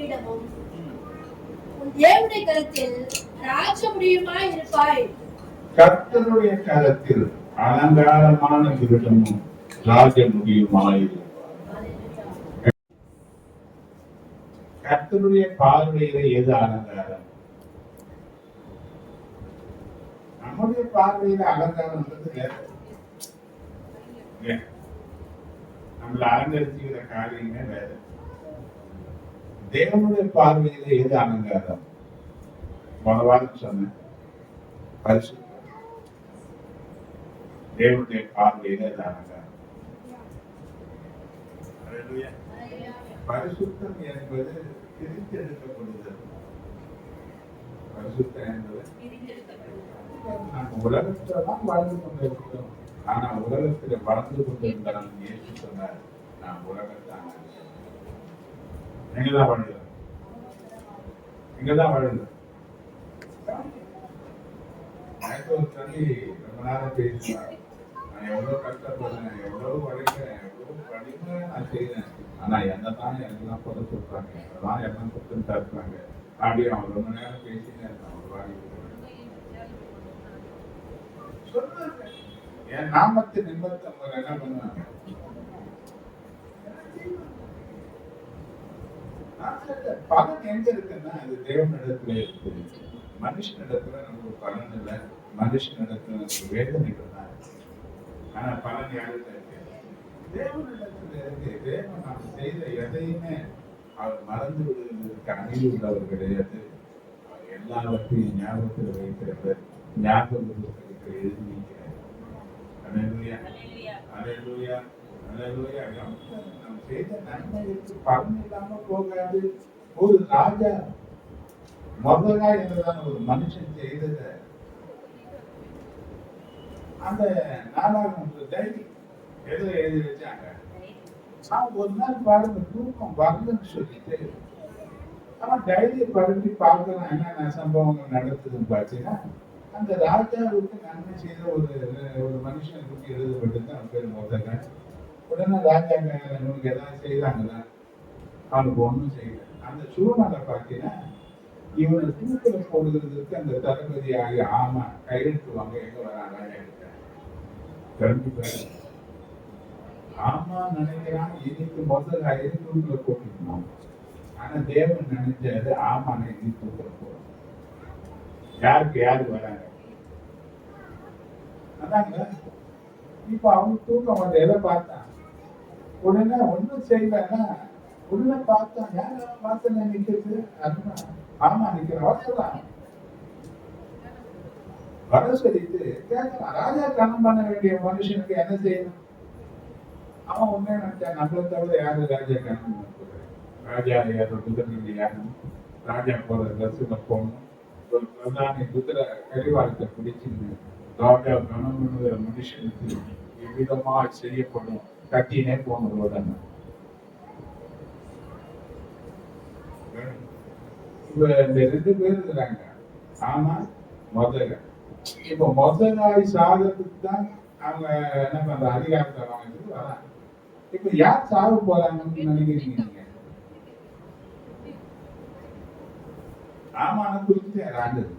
கிரீடமும் உன் தேவனுடைய கரத்தில் ராஜ முடியுமாய் இருப்பாய். கர்த்தருடைய கரத்தில் அலங்காரமான கிரீடமும் ராஜ முடியுமாய் இருப்பாய். கர்த்தருடைய பார்வையில எது அலங்காரம்? நம்முடைய பார்வையில அலங்காரம் வேற. நம்மள அலங்கரிச்சுக்கிற காரியமே வேற. தேவனுடைய பார்வையில எது அலங்காரம்? மனவாதம் சொன்ன பரிசுத்தம். தேவனுடைய பார்வையில எது அலங்காரம்? பரிசுத்தம் என்பது பிரித்தெடுக்கப்படுதல். பரிசுத்தம் என்பது நாம் உலகத்தான் வாழ்ந்து கொண்டிருக்கிறோம். ஆனா உலகத்துல வளர்ந்து கொண்டிருந்தாலும் இயேசு சொன்னார், நாம் உலகத்தான் எங்கதான் வாழ்கிறோம், எங்கதான் வாழ்கிறோம். எனக்கு ஒரு தள்ளி ரொம்ப நேரம் பேசினார். நான் எவ்வளவு கஷ்டப்படுறேன், எவ்வளவு உழைக்கிறேன், எவ்வளவு படிப்பேன், நான் செய்யறேன். ஆனா என்னதான் எல்லாம் சொல்ல சொல்றாங்க, அதெல்லாம் எல்லாம் கொடுத்துட்டா இருக்காங்க. அப்படியே அவன் ரொம்ப நேரம் பேசினே இருக்கான். ஒரு வாரி சொல்றாங்க, என் நாமத்தை நிமித்தம் அவங்க என்ன பண்ணுவாங்க? பலன் எங்க இருக்குன்னா அது தேவனிடத்துல இருக்குது. மனுஷனிடத்துல நமக்கு பலன் இல்லை, மனுஷனிடத்துல நமக்கு வேதனைகள் தான். ஆனா பலன் யாருக்கு இருக்கு? தேவனிடத்துல இருக்கு. தேவன் நாம் செய்த எதையுமே அவர் மறந்து விடுவதற்கு அணில் உள்ளவர் கிடையாது. அவர் எல்லாவற்றையும் ஞாபகத்தில் வைக்கிறவர், ஞாபகத்தில் எழுதி வைக்கிறார். அல்லேலூயா, அல்லேலூயா, அல்லேலூயா. நாம் செய்த நன்மைக்கு பலன் இல்லாம போகாது. ஒரு ராஜா முதலா என்றதான ஒரு மனுஷன் செய்தத அந்த நாளாக டைரி எதுல எழுதி வச்சாங்க. அவன் ஒரு நாள் பாருங்க தூக்கம் வரலன்னு சொல்லிட்டு அவன் டைரியை படித்து பார்க்கலாம் என்னென்ன சம்பவங்கள் நடக்குதுன்னு பார்த்தீங்கன்னா, அந்த ராஜாவுக்கு நன்மை செய்த ஒரு மனுஷனை பற்றி எழுதப்பட்டு அவன் பேர் முதல்ல. உடனே ராஜா இவனுக்கு ஏதாவது செய்தாங்களா? அவனுக்கு ஒன்றும் செய்யல. அந்த சூழ்நிலை பார்த்தீங்கன்னா, இவனை தூக்கில போடுகிறதுக்கு அந்த தளபதி ஆகிய ஆமா கையெழுத்து வாங்க எங்க வராங்க கண்டிப்பா. ஆமா நினைக்கிறான் இன்னைக்கு முதல் ஆயிரம் தூக்கில போட்டுக்கணும். ஆனா தேவன் நினைச்சாரு ஆமான இன்னைக்கு தூக்கில போறோம். யாருக்கு யாரு வராங்க? அதாங்க இப்ப அவங்க தூக்கம் வந்து எதை பார்த்தான்? உடனே ஒன்றும் செய்யலன்னா உள்ள பார்த்தான். யார பார்த்து நிக்கிறது? அதுதான் ஆமா நிக்கிற வரலாம். வர சொல்லிட்டு கேட்கலாம், ராஜா கணம் பண்ண வேண்டிய மனுஷனுக்கு என்ன செய்யணும்? அவன் ஒன்னே நினைச்சான், நம்மளை தவிர யாரு ராஜா கணம் பண்ண? ராஜா யாரு குதிரை யாரும் ராஜா போற ட்ரெஸ்ல போகணும். ஒரு பிரதானி குதிரை கரிவாரத்தை பிடிச்சிருந்து ராஜா கணம் பண்ணுகிற மனுஷனுக்கு எவ்விதமா செய்யப்படும் கட்டினே போனது. இப்ப இந்த 2 பேர் இருக்கிறாங்க. ஆமா முதல்ல இப்ப முதலாய் சாதத்துக்கு தான் அவங்க என்ன பண்ற அதிகாரத்தை வாங்கிட்டு வராங்க. இப்ப யார் சாக போறாங்கன்னு நினைக்கிறீங்க நீங்க? ஆமான குறித்து ஆண்டது.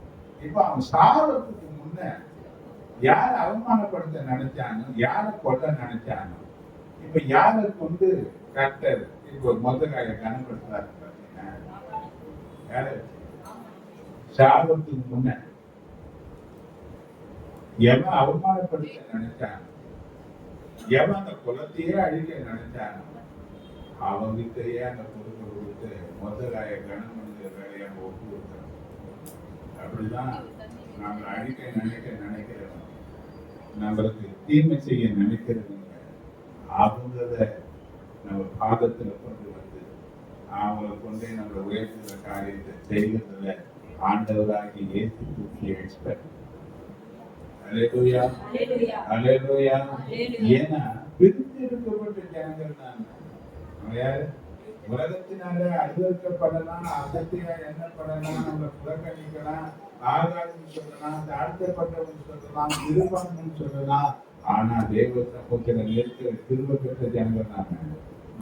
இப்ப அவன் சாவத்துக்கு முன்ன யார அவமானப்படுத்த நினைச்சானோ, யார கொல்ல நினைச்சானோ, இப்ப யாரை கொண்டு கர்த்தர் இப்ப முதலாய கனப்படுத்துறாரு பாத்தீங்கன்னா, யாரு சாபத்துக்கு முன்ன எவன் அவமானப்படுத்த நினைச்சானோ, எவன் அந்த குலத்தையே அழிக்க நினைச்சானோ, அவங்கிட்டயே அந்த பொறுப்பை கொடுத்து முதலாய கனம் பண்ணுற வேலையை அவங்க ஒப்பு கொடுத்தாங்க. அப்படிதான் நாங்கள் அழிக்க நினைக்கிறவங்க, நம்மளுக்கு தீமை செய்ய நினைக்கிறவங்க, அவங்கள நம்ம பாதத்துல கொண்டு வந்து அவங்களை கொண்டே நம்ம உயர்த்துற காரியத்தை செய்கிறதுல ஆண்டவராகி இயேசு கிறிஸ்து எக்ஸ்பெக்ட். அல்லேலூயா, அல்லேலூயா. ஏன்னா பிரித்து எடுக்கப்பட்ட ஜனங்கள் தான். நம்ம யாரு? உலகத்தினால அழுதப்படலாம், அசத்தியா எண்ணப்படலாம், நம்ம புறக்கணிக்கலாம், ஆகாதுன்னு சொல்லலாம், தாழ்த்தப்பட்டவன் சொல்லலாம், நிருபம்னு சொல்லலாம். ஆனா தேவ சமூகத்தில் நிறுத்த திரும்ப பெற்ற ஜனங்கள் நாம.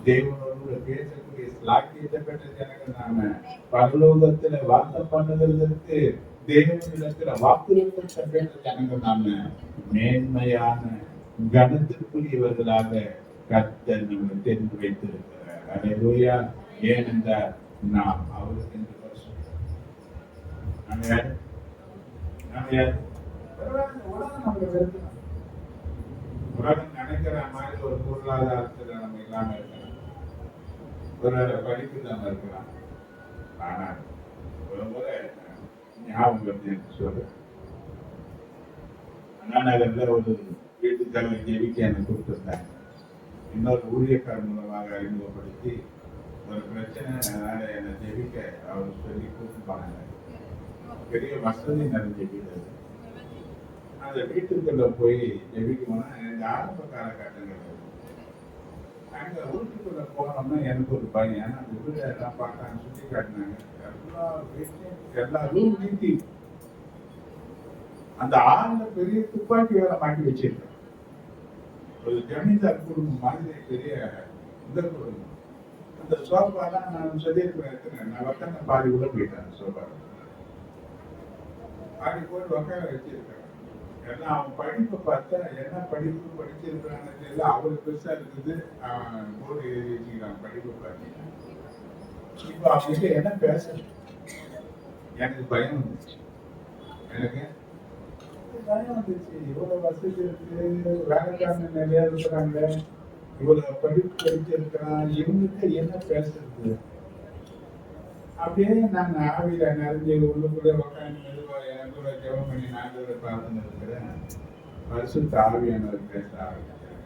தேவனோடு பேசக்கூடிய ஸ்லாக்கியத்தை பெற்ற ஜனங்கள் நாம. பரலோகத்துல வாசம் பண்ணுவதற்கு தேவனிடத்துல வாக்குறுத்தம் பெற்ற ஜனங்கள் நாம. மேன்மையான கனத்திற்குரியவர்களாக கர்த்தர் நம்மை தெரிந்து வைத்திருக்கிறார். அல்லேலூயா. ஏனென்றால் நாம் அவருக்கு என்று பரிசுத்தம். நாம யாரு? உலகம் நம்மளை வெறுக்கணும். உலகம் நினைக்கிற மாதிரி ஒரு பொருளாதாரத்துல நம்ம இல்லாம இருக்கலாம், ஒரு படிப்பு இல்லாம இருக்கலாம். ஆனால் ஒரு முறை ஞாபகம் வந்து சொல்றேன், அண்ணா நகர்ல ஒரு வீட்டுத்தலைவர் ஜெபிக்க எனக்கு கொடுத்துருந்தாங்க. இன்னொரு ஊழியக்காரர் மூலமாக அறிமுகப்படுத்தி ஒரு பிரச்சனை, அதனால என்னை ஜெபிக்க அவர் சொல்லி கூப்பிட்டு போனாங்க. பெரிய வசதி நிறைஞ்ச வீடு. அந்த வீட்டுக்குள்ள போய் ஜெபிக்கணும்னா எனக்கு ஆரம்ப காலகட்டங்கள் அங்க வீட்டுக்குள்ள போனோம்னா எனக்கு ஒரு பையன் அந்த வீடு எல்லாம் பார்த்தாங்க, சுற்றி காட்டினாங்க. எல்லா வீட்லையும் எல்லா ரூம் நீட்டி அந்த ஆளுல பெரிய துப்பாக்கி வேலை மாட்டி வச்சிருக்கேன். ஒரு ஜமீன்தார் குடும்பம் மாதிரி பெரிய இந்த குடும்பம். அந்த சோஃபாலாம் நான் சொல்லியிருக்கிறேன், நான் உட்காந்து பாதி உள்ள போயிட்டேன். சோஃபா பாதி போட்டு உட்கார வச்சிருக்கேன். ஏன்னா அவன் படிப்பை பார்த்தா என்ன படிப்பு படிச்சிருக்கிறான்னு தெரியல, அவருக்கு பெருசா இருக்குது. போர்டு எழுதி வச்சுக்கிறான் படிப்பு பார்த்தீங்கன்னா. இப்போ அவங்க என்ன பேச எனக்கு பயம் வந்துச்சு. எனக்கு பயம் வந்துச்சு. இவ்வளவு வசதி இருக்கு, வேலைக்காரங்க நிறைய இருக்கிறாங்க, இவ்வளவு படிப்பு படிச்சிருக்கிறான், இவங்களுக்கு என்ன பேசுறது? அப்படியே நான் ஆவியில நிறைஞ்சு உள்ளுக்குள்ள உட்காந்து மெதுவா எனக்குள்ள ஜெபம் பண்ணி நாங்களோட பிரார்த்தனை இருக்கிறேன். பரிசுத்த ஆவியானவர் பேச ஆரம்பிக்கிறேன்.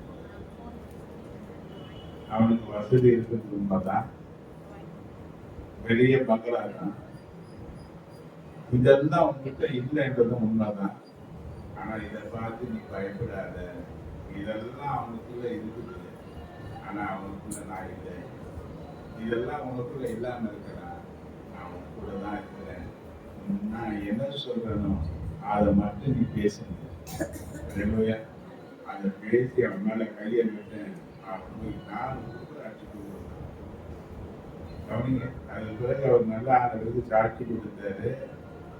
அவனுக்கு வசதி இருக்கிறது உண்மைதான், பெரிய பங்களா தான், இதெல்லாம் உங்ககிட்ட இல்லைன்றதும் உண்மைதான். ஆனா இதை பார்த்து நீ பயப்படாத, இதெல்லாம் அவனுக்குள்ள இருக்குது. ஆனா அவனுக்குள்ள நான் இல்லை. இதெல்லாம் உனக்குள்ள இல்லாம இருக்கிறான், அவன் கூட தான் இருக்கிறேன். நான் என்ன சொல்றேனோ அதை மட்டும் நீ பேசுங்க. அதை பேசி அவன் மேல கையை விட்டேன். அவன் போய் 4 ஆட்சி கொடுத்தாங்க. கவனிங்க, அது பிறகு அவர் நல்ல ஆளுக்கு சாட்சி கொடுத்தாரு.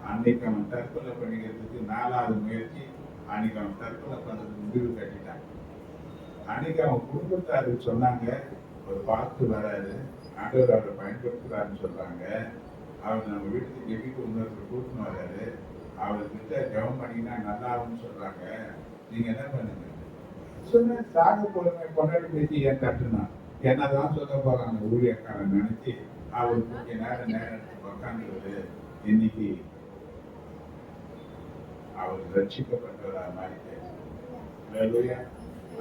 அன்னைக்கு அவன் தற்கொலை பண்ணிக்கிறதுக்கு 4வது முயற்சி. அன்னைக்கு அவன் தற்கொலை பண்றதுக்கு முடிவு கட்டிட்டான். அன்னைக்கு அவன் குடும்பத்தாருக்கு சொன்னாங்க, ஒரு பார்த்து வராது, ஆண்டவர் அவரை பயன்படுத்துறாருன்னு சொல்றாங்க. அவர் நம்ம வீட்டுக்கு ஜெபிக்கு இன்னொருத்தர் கூட்டின்னு வராரு, அவர்கிட்ட ஜெபம் பண்ணினா நல்லாவுன்னு சொல்றாங்க. நீங்க என்ன பண்ணுங்க சொன்ன, சாக போறவங்க கொண்டாடி பேசி ஏன் கட்டுனா என்னதான் சொல்ல போறாங்க ஊழியக்காரன் நினைச்சு அவர் கொஞ்ச நேரம் உட்காந்துருவது. இன்னைக்கு அவர் ரட்சிக்கப்பட்டவரா மாதிரி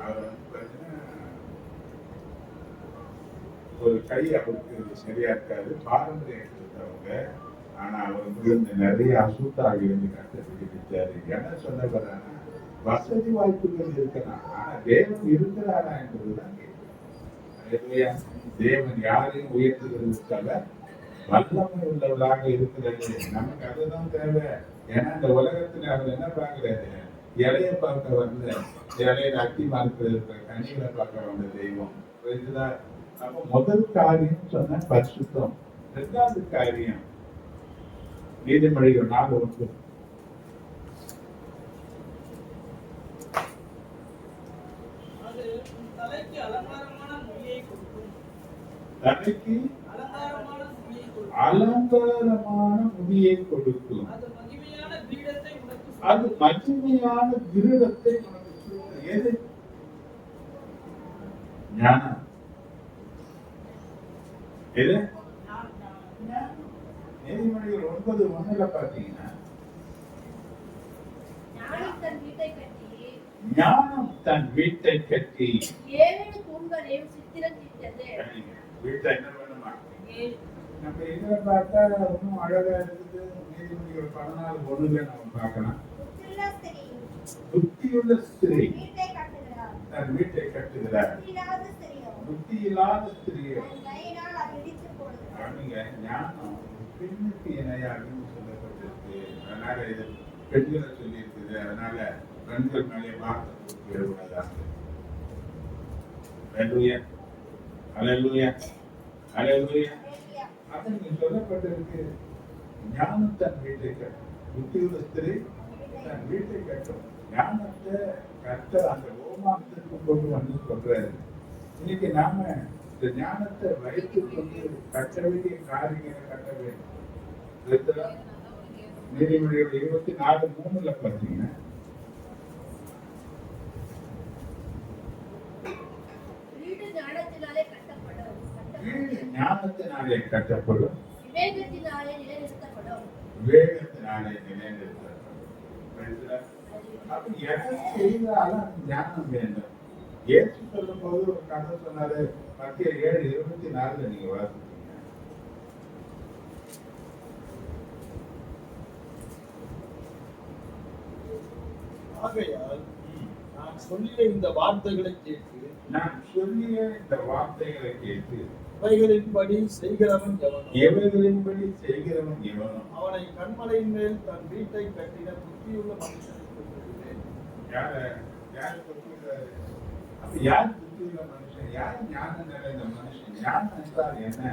அவர் பார்த்தீங்கன்னா ஒரு கை அவருக்கு சரியா இருக்காது, பாரம்பரியம் எடுத்தவங்க. ஆனா அவருக்கு நிறைய அசுத்தாக இருந்து கஷ்டப்பட்டு என்ன சொல்ல வர்றாங்க, வசதி வாய்ப்புகள் இருக்கலாம், ஆனா தேவன் இருக்கிறாரா என்பதுதான் கேட்கிறேன். தேவன் யாரையும் உயர்த்துகிறதுக்காக வல்லமை உள்ளவர்களாக இருக்கிறது. நமக்கு அதுதான் தேவை. ஏன்னா இந்த உலகத்துல அவர் என்ன பார்க்கிறாரு, இலைய பார்க்க வந்த இலையில அத்தி மரத்துல இருக்கிற கனிகளை பார்க்க வந்த தெய்வம். அப்ப முதல் காரியம் சொன்ன பரிசுத்தம். 2வது காரியம் நீதிமொழிகள் 4:1. தலைக்கு அலங்காரமான முடியை கொடுக்கும். அது மகிமையான கிரீடத்தை உனக்கு. எது? ஞானம். எது? நீதிமொழிகள் 9:1 பாத்தீங்கன்னா, ஞானம் தன் வீட்டை கட்டி 7 தூண்களையும் சித்திரத்திட்டது. வீட்டை என்ன பண்ணுமா? நம்ம இதுல பார்த்தா இன்னும் அழகா இருக்குது. நீதிமொழிகள் 14:1 நம்ம பார்க்கலாம். புத்தியுள்ள ஸ்திரீ தன் வீட்டை கட்டுகிறார், புத்தி இல்லாத ஸ்திரீயோ. ஞானம் பெண்ணுக்கு இணையாக சொல்லப்பட்டிருக்கு. அதனால இது பெண்களை சொல்லி இருக்குது. அதனால பெண்கள் மேலே பார்த்து விடக்கூடாது. அல்லேலூயா, அல்லேலூயா. அது நீங்க சொல்லப்பட்டிருக்கு, ஞானம் தன் வீட்டை கட்டும், புத்தியுள்ள ஸ்திரீ தன் வீட்டை கட்டும். ஞானத்தை கர்த்தர் அந்த ஓமானத்திற்கு கொண்டு வந்து சொல்றாரு. இன்னைக்கு நாம இந்த ஞானத்தை வைத்துக் கொண்டு கட்ட வேண்டிய காரியங்களை கட்ட வேண்டும். நீதிமொழிகள் 24:3 பார்த்தீங்கன்னா, வீடு ஞானத்தினாலே கட்டப்படும், வீடு ஞானத்தினாலே கட்டப்படும், விவேகத்தினாலே நிலைநிறுத்தப்படும். விவேகத்தினாலே நிலைநிறுத்தப்படும். அப்ப எதை செய்தாலும் ஞானம் வேண்டும். ஏற்று சொல்லும் போது ஒரு கதை சொன்னாரு, மத்திய 7:24 நீங்க வாசிப்பீங்க. ஆகையால் நான் சொல்லிய இந்த வார்த்தைகளை கேட்டு இவைகளின்படி செய்கிறவன் எவனோ அவனை கண்மலையின் மேல் தன் வீட்டை கட்டின புத்தியுள்ள மனுஷனுக்கு சொல்லுகிறேன். யார் புத்தியுள்ள மனுஷன்? யார் ஞானம் நிறைந்த மனுஷன்? ஞானம் என்றால் என்ன?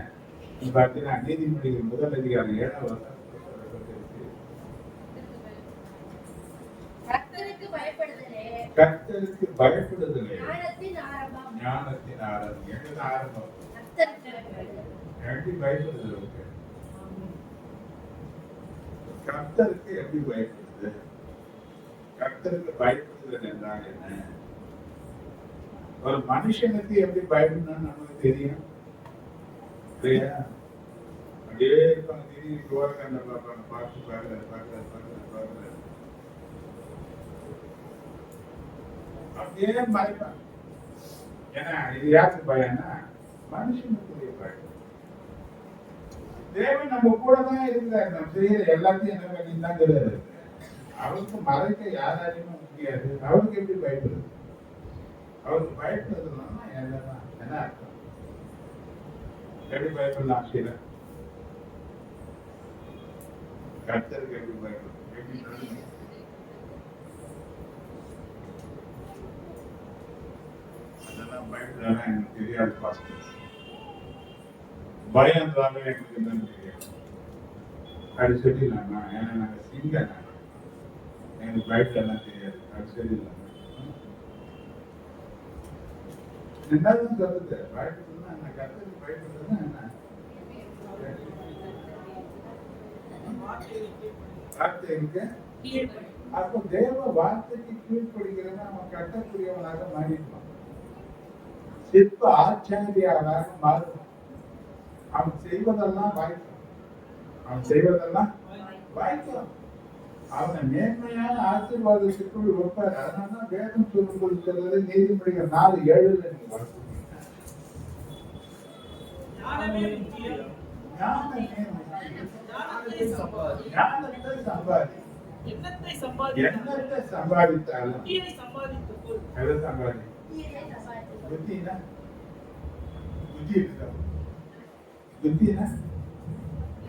பார்த்தீங்கன்னா நீதிமொழிகள் 1 அதிகாரம் 7 வசனத்தில் சொல்லப்பட்டிருக்கு. கர்த்தருக்கு பயப்படுதலே ஞானத்தின் ஆரம்பம். ஞானத்தின் ஆரம்பம். எங்க ஆரம்பம்? கர்த்தருக்கு பயப்படுதல். எப்படி பயப்படுதல்? கர்த்தருக்கு எப்படி பயப்படுது? கர்த்தருக்கு பயப்படுதல் என்றால் என்ன? ஒரு மனுஷனுக்கு எப்படி பயப்படணும்னு நமக்கு தெரியும் இல்லையா? அப்படியே இருப்பாங்க, திடீர்னு ஓரக்கண்ண பார்ப்பாங்க, பார்த்து பார்க்கல அப்படியே மறைப்பாங்க. ஏன்னா இது யாருக்கு பயம்னா மனுஷனுக்குரிய பயம். தேவன் நம்ம கூட தான் இருக்கிறார். நம்ம செய்யற எல்லாத்தையும் என்ன பண்ணி தான் கிடையாது. அவருக்கு மறைக்க யாராலையுமே முடியாது. அவருக்கு எப்படி பயப்படுது? அவருக்கு பயப்படுறதுனா என்ன அர்த்தம்? எப்படி பயப்படலாம்? சீல கர்த்தருக்கு எப்படி பயப்படும்? எப்படி பயப்படாம எனக்கு தெரியாது. பாஸ்டர் பயம்ன்றாங்க எங்களுக்கு என்னன்னு தெரியாது. அது சரியில்லாமா? ஏன்னா நாங்க சிங்க, எனக்கு பயப்படலாம் தெரியாது. அது சரியில்லாம என்னதான் சொல்லுது? பயப்படுறதுன்னா என்ன? கர்த்தருக்கு பயப்படுறதுன்னா என்ன? வார்த்தைக்கு அப்போ தேவ வார்த்தைக்கு கீழ்ப்படுகிறவன் அவன் கட்டக்கூடியவனாக மாறிடுவான். சிற்ப ஆச்சாரியாக மாறுவான். அவன் செய்வதெல்லாம் வாய்ப்பான். அவனை மேன்மையான ஆசீர்வாதத்திற்குள் வைப்பார். அதனால வேதம் சொல்லும் போது சொல்றது நீதிமொழிகள் 4:7 நீங்க வாசிப்பீங்க. ஞானத்தை சம்பாதி. என்னத்தை சம்பாதித்தாலும் எதை சம்பாதி? புத்தினா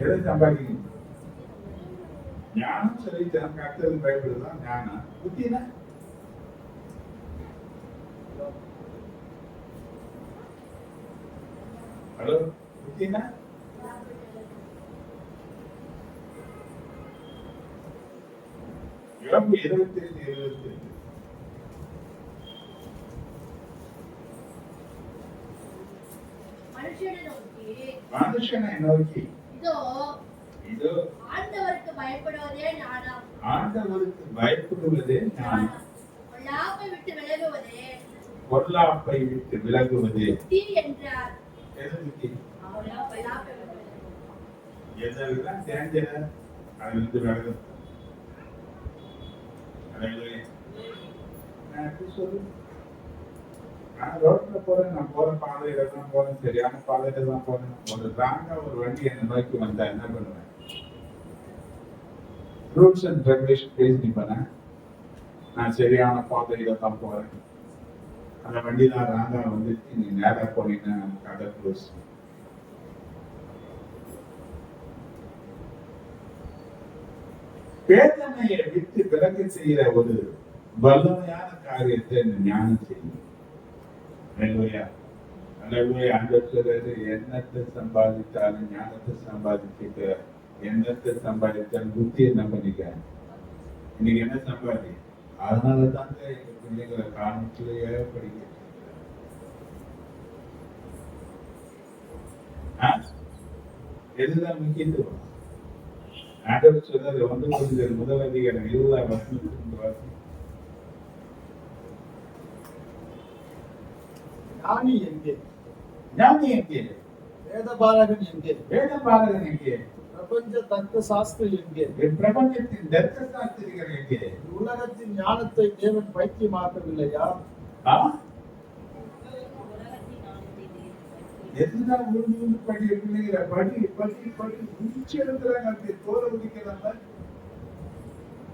எதை சம்பாதிக்கணும்? ஞானம் சொல்லித்தான் கர்த்தருக்கு பயப்படுதான் ஞானம். புத்தினா ஹலோ, புத்தினா யோபு 25:28 மனுஷனை நோக்கி இதோ ஆண்டவருக்கு பயப்படுவதே ஞானம். ஆண்டவருக்கு பயப்படுவதே ஞானம். பொல்லாப்பை விட்டு விலகுவதே புத்தி என்றார். எது புத்தி? எதெல்லாம் தெரிஞ்சது அதிலிருந்து விலகும். நான் ரோட்ல போறேன், நான் போற பாதையில தான் போறேன், சரியான பாதையில தான் போறேன். ஒரு ராங்கா ஒரு வண்டி என்னை நோக்கி வந்தா என்ன பண்ணுவேன்? ரூல்ஸ் அண்ட் ரெகுலேஷன் பேசிப்பேன். நான் சரியான பாதையில தான் போறேன், அந்த வண்டி தான் ராங்கா வந்துச்சு, நீ நேரா போனீங்கன்னா கடை க்ளோஸ். வேதனையை விட்டு விலக்கு செய்கிற ஒரு வல்லமையான காரியத்தை ஞானம் செய்யும். ஆண்டவர் சொல்றாரு, எண்ணத்தை சம்பாதித்தாலும் ஞானத்தை சம்பாதிச்சுக்க, எண்ணத்தை சம்பாதித்தாலும் புத்தியை என்ன பண்ணிக்க. இன்னைக்கு என்ன சம்பாதி? அதனாலதான் எங்க பிள்ளைங்களை காரணத்திலேயே படிக்க. எதுதான் முக்கியத்துவம்? ஆண்டவர் சொல்றாரு, 1 கொரிந்தியர் 1 எல்லா வசனத்திலும் ஞானி எங்கே? ஞானி எங்கே? வேதபாரகன் எங்கே? வேதபாரகன் எங்கே? பிரபஞ்ச தர்க்க சாஸ்திரி எங்கே? பிரபஞ்சத்தின் தர்க்க சாஸ்திரிகள் எங்கே? உலகத்தின் ஞானத்தை தேவன் பைத்தியமாக்கவில்லையா? எதுதான் உழுந்து படி பிள்ளைகளை படி படி படி முடிச்சு எடுக்கிறாங்க. அப்படி தோற உதிக்கிறாங்க.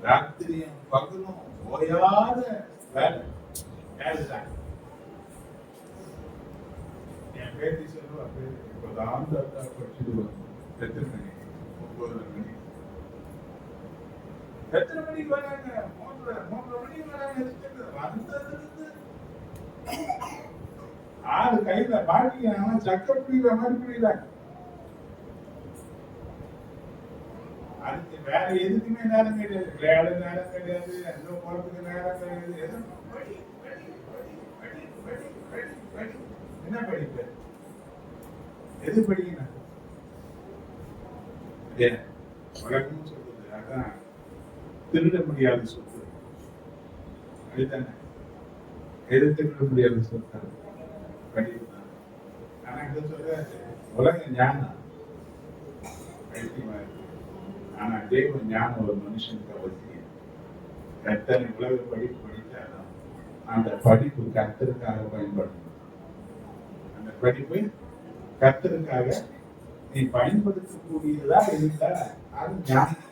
ராத்திரியும் பகலும் ஓயாத வேலை. வேலைதான். என் பேத்தி சொல்லுவா, இப்பதான் படிச்சுடுவாங்க. எத்தனை மணி? 9 மணி. எத்தனை மணிக்கு வராங்க? 3 மணிக்கு வராங்க. வந்ததுக்கு 6 கையில பாட்டிக்கிறாங்க. சக்கரை புரியுற மாதிரி புரியுறாங்க. அதுக்கு வேற எதுக்குமே நேரம் கிடையாது. விளையாட நேரம் கிடையாது. எந்த போறதுக்கு நேரம் கிடையாது. என்ன படிப்பு? எது படிக்கணும்? வழக்கம் சொல்றது அதான் திருட முடியாத சொத்து. அதுதானே எது திருட முடியாத சொத்து? படிப்பு தான். ஆனா இதை சொல்றாரு, உலக ஞானம் பைத்தியமா இருக்கு. ஆனா தேவ ஞானம் ஒரு மனுஷனுக்கு அவசியம். எத்தனை உலக படிப்பு படித்தாலும் அந்த படிப்பு கர்த்தருக்காக பயன்படணும். அந்த படிப்பு கர்த்தருக்காக நீ பயன்படுத்தக்கூடியதா இருந்தா அது ஞானம்.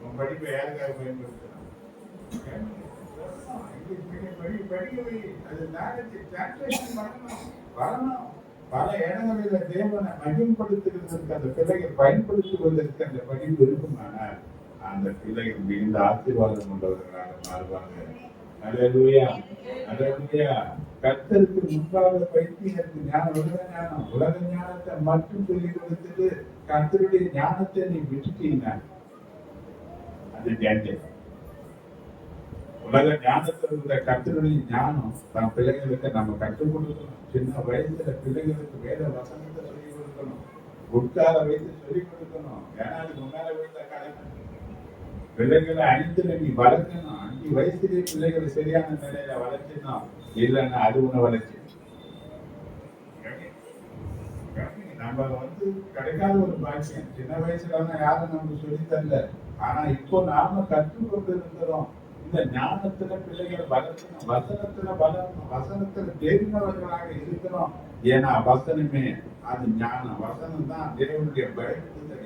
உன் படிப்பை யாருக்காக பயன்படுத்தணும்? பல இடங்களில் தேவனை மகிமைப்படுத்துவதற்கு அந்த பிள்ளைகள் பயன்படுத்துவதற்கு அந்த படிப்பு இருக்குமானால் அந்த பிள்ளைகள் மிகுந்த ஆசீர்வாதம் உள்ளவர்களாக மாறுவாங்க. அல்லேலூயா, அல்லேலூயா. கர்த்தருக்கு முன்பாக பைத்தியருக்கு ஞானம், உலக ஞானத்தை மட்டும் சொல்லி கொடுத்துட்டு கர்த்தருடைய ஞானத்தை நீ விட்டுட்டீங்கன்னா அது டேஞ்சர். உலக ஞானத்திலிருந்த கர்த்தருடைய ஞானம் நம்ம பிள்ளைகளுக்கு நம்ம கற்றுக் கொடுக்கணும். சின்ன வயசுல பிள்ளைகளுக்கு வேத வசனத்தை சொல்லிக் கொடுக்கணும். உட்கார வைத்து சொல்லிக் கொடுக்கணும். ஏன்னா அது முன்னால வைத்த கடமை. பிள்ளைகளை 5ல நீ வளர்க்கணும். 5 வயசுலேயே பிள்ளைகளை சரியான நிலையில வளர்க்கணும். இல்லைன்னா அது உன்னை வளர்ச்சி. நம்ம கிடைக்காத ஒரு பாக்கியம். சின்ன வயசுல யாரும் நமக்கு சொல்லி தரல. ஆனா இப்போ நாம கற்றுக்கொண்டு இருக்கிறோம். இந்த ஞானத்துல பிள்ளைகள் வளர்க்கணும். வசனத்துல வளரணும். வசனத்துல தெரிந்தவர்களாக இருக்கணும். ஏன்னா வசனமே அது ஞானம். வசனம் தான் தேவனுடைய பயப்படுதல்.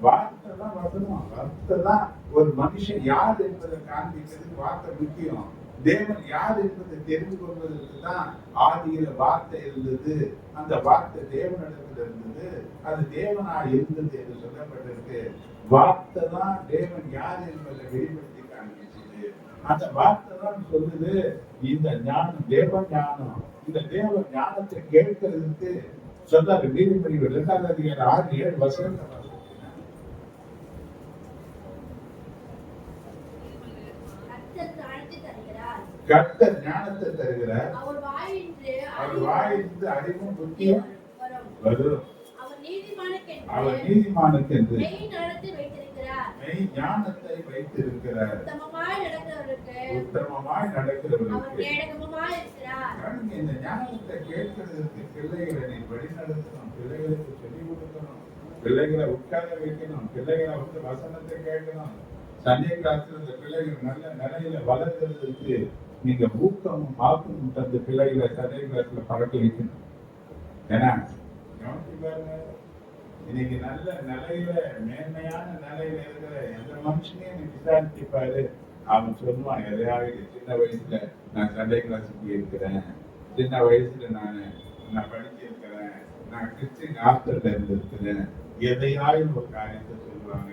வார்த்தை தான் வசனம். வார்த்தை தான் ஒரு மனுஷன் யார் என்பதை காண்பிக்கிறதுக்கு வார்த்தை முக்கியம். தேவன் யார் என்பதை தெரிந்து கொள்வதற்கு தான் ஆதியில வார்த்தை இருந்தது. அந்த வார்த்தை தேவனிடத்தில் இருந்தது. அது தேவனா இருந்தது என்று சொல்லப்பட்டிருக்கு. வார்த்தை தான் தேவன் யார் என்பதை வெளிப்படுத்தி காண்பிச்சது. அந்த வார்த்தை தான் சொல்லுது இந்த ஞானம் தேவ ஞானம். இந்த தேவ ஞானத்தை கேட்கறதுக்கு சொல்றாரு. நீதிமொழி 2ஆம் அதிகாரம் 6-7 வசனங்கள். கர்த்தர் ஞானத்தை தருகிறார். அவர் வாயிலிருந்து அறிவும் புத்தியும் வரும். அவர் நீதிமானுக்கென்று மெய் ஞானத்தை வைத்திருக்கிறார். உத்தமமாய் நடக்கிறவர்களுக்கு. இந்த ஞானத்தை கேட்கிறதுக்கு பிள்ளைகளை நீ வழி நடத்தணும். பிள்ளைகளுக்கு சொல்லிக் கொடுக்கணும். பிள்ளைகளை உட்கார வைக்கணும். பிள்ளைகளை வசனத்தை கேட்கணும். சண்டே கிளாஸ்ல இந்த பிள்ளைகள் நல்ல நிலையில வளர்க்கிறதுக்கு நீங்க ஊக்கமும் ஆக்கமும் தந்த பிள்ளைகளை சண்டே கிளாஸ்ல பழக்க வைக்கணும். ஏன்னா இன்னைக்கு நல்ல நிலையில மேன்மையான நிலையில இருக்கிற எந்த மனுஷனையும் நீ விசாரிச்சுப்பாரு. அவன் சொல்லுவான் எதையாவது சின்ன வயசுல நான் சண்டே கிளாஸுக்கு இருக்கிறேன். சின்ன வயசுல நான் படிக்க இருக்கிறேன். நான் கிறிஸ்டின் ஹாஸ்டல்ல இருந்திருக்கிறேன். எதையாவது ஒரு காரியத்தை சொல்லுவாங்க.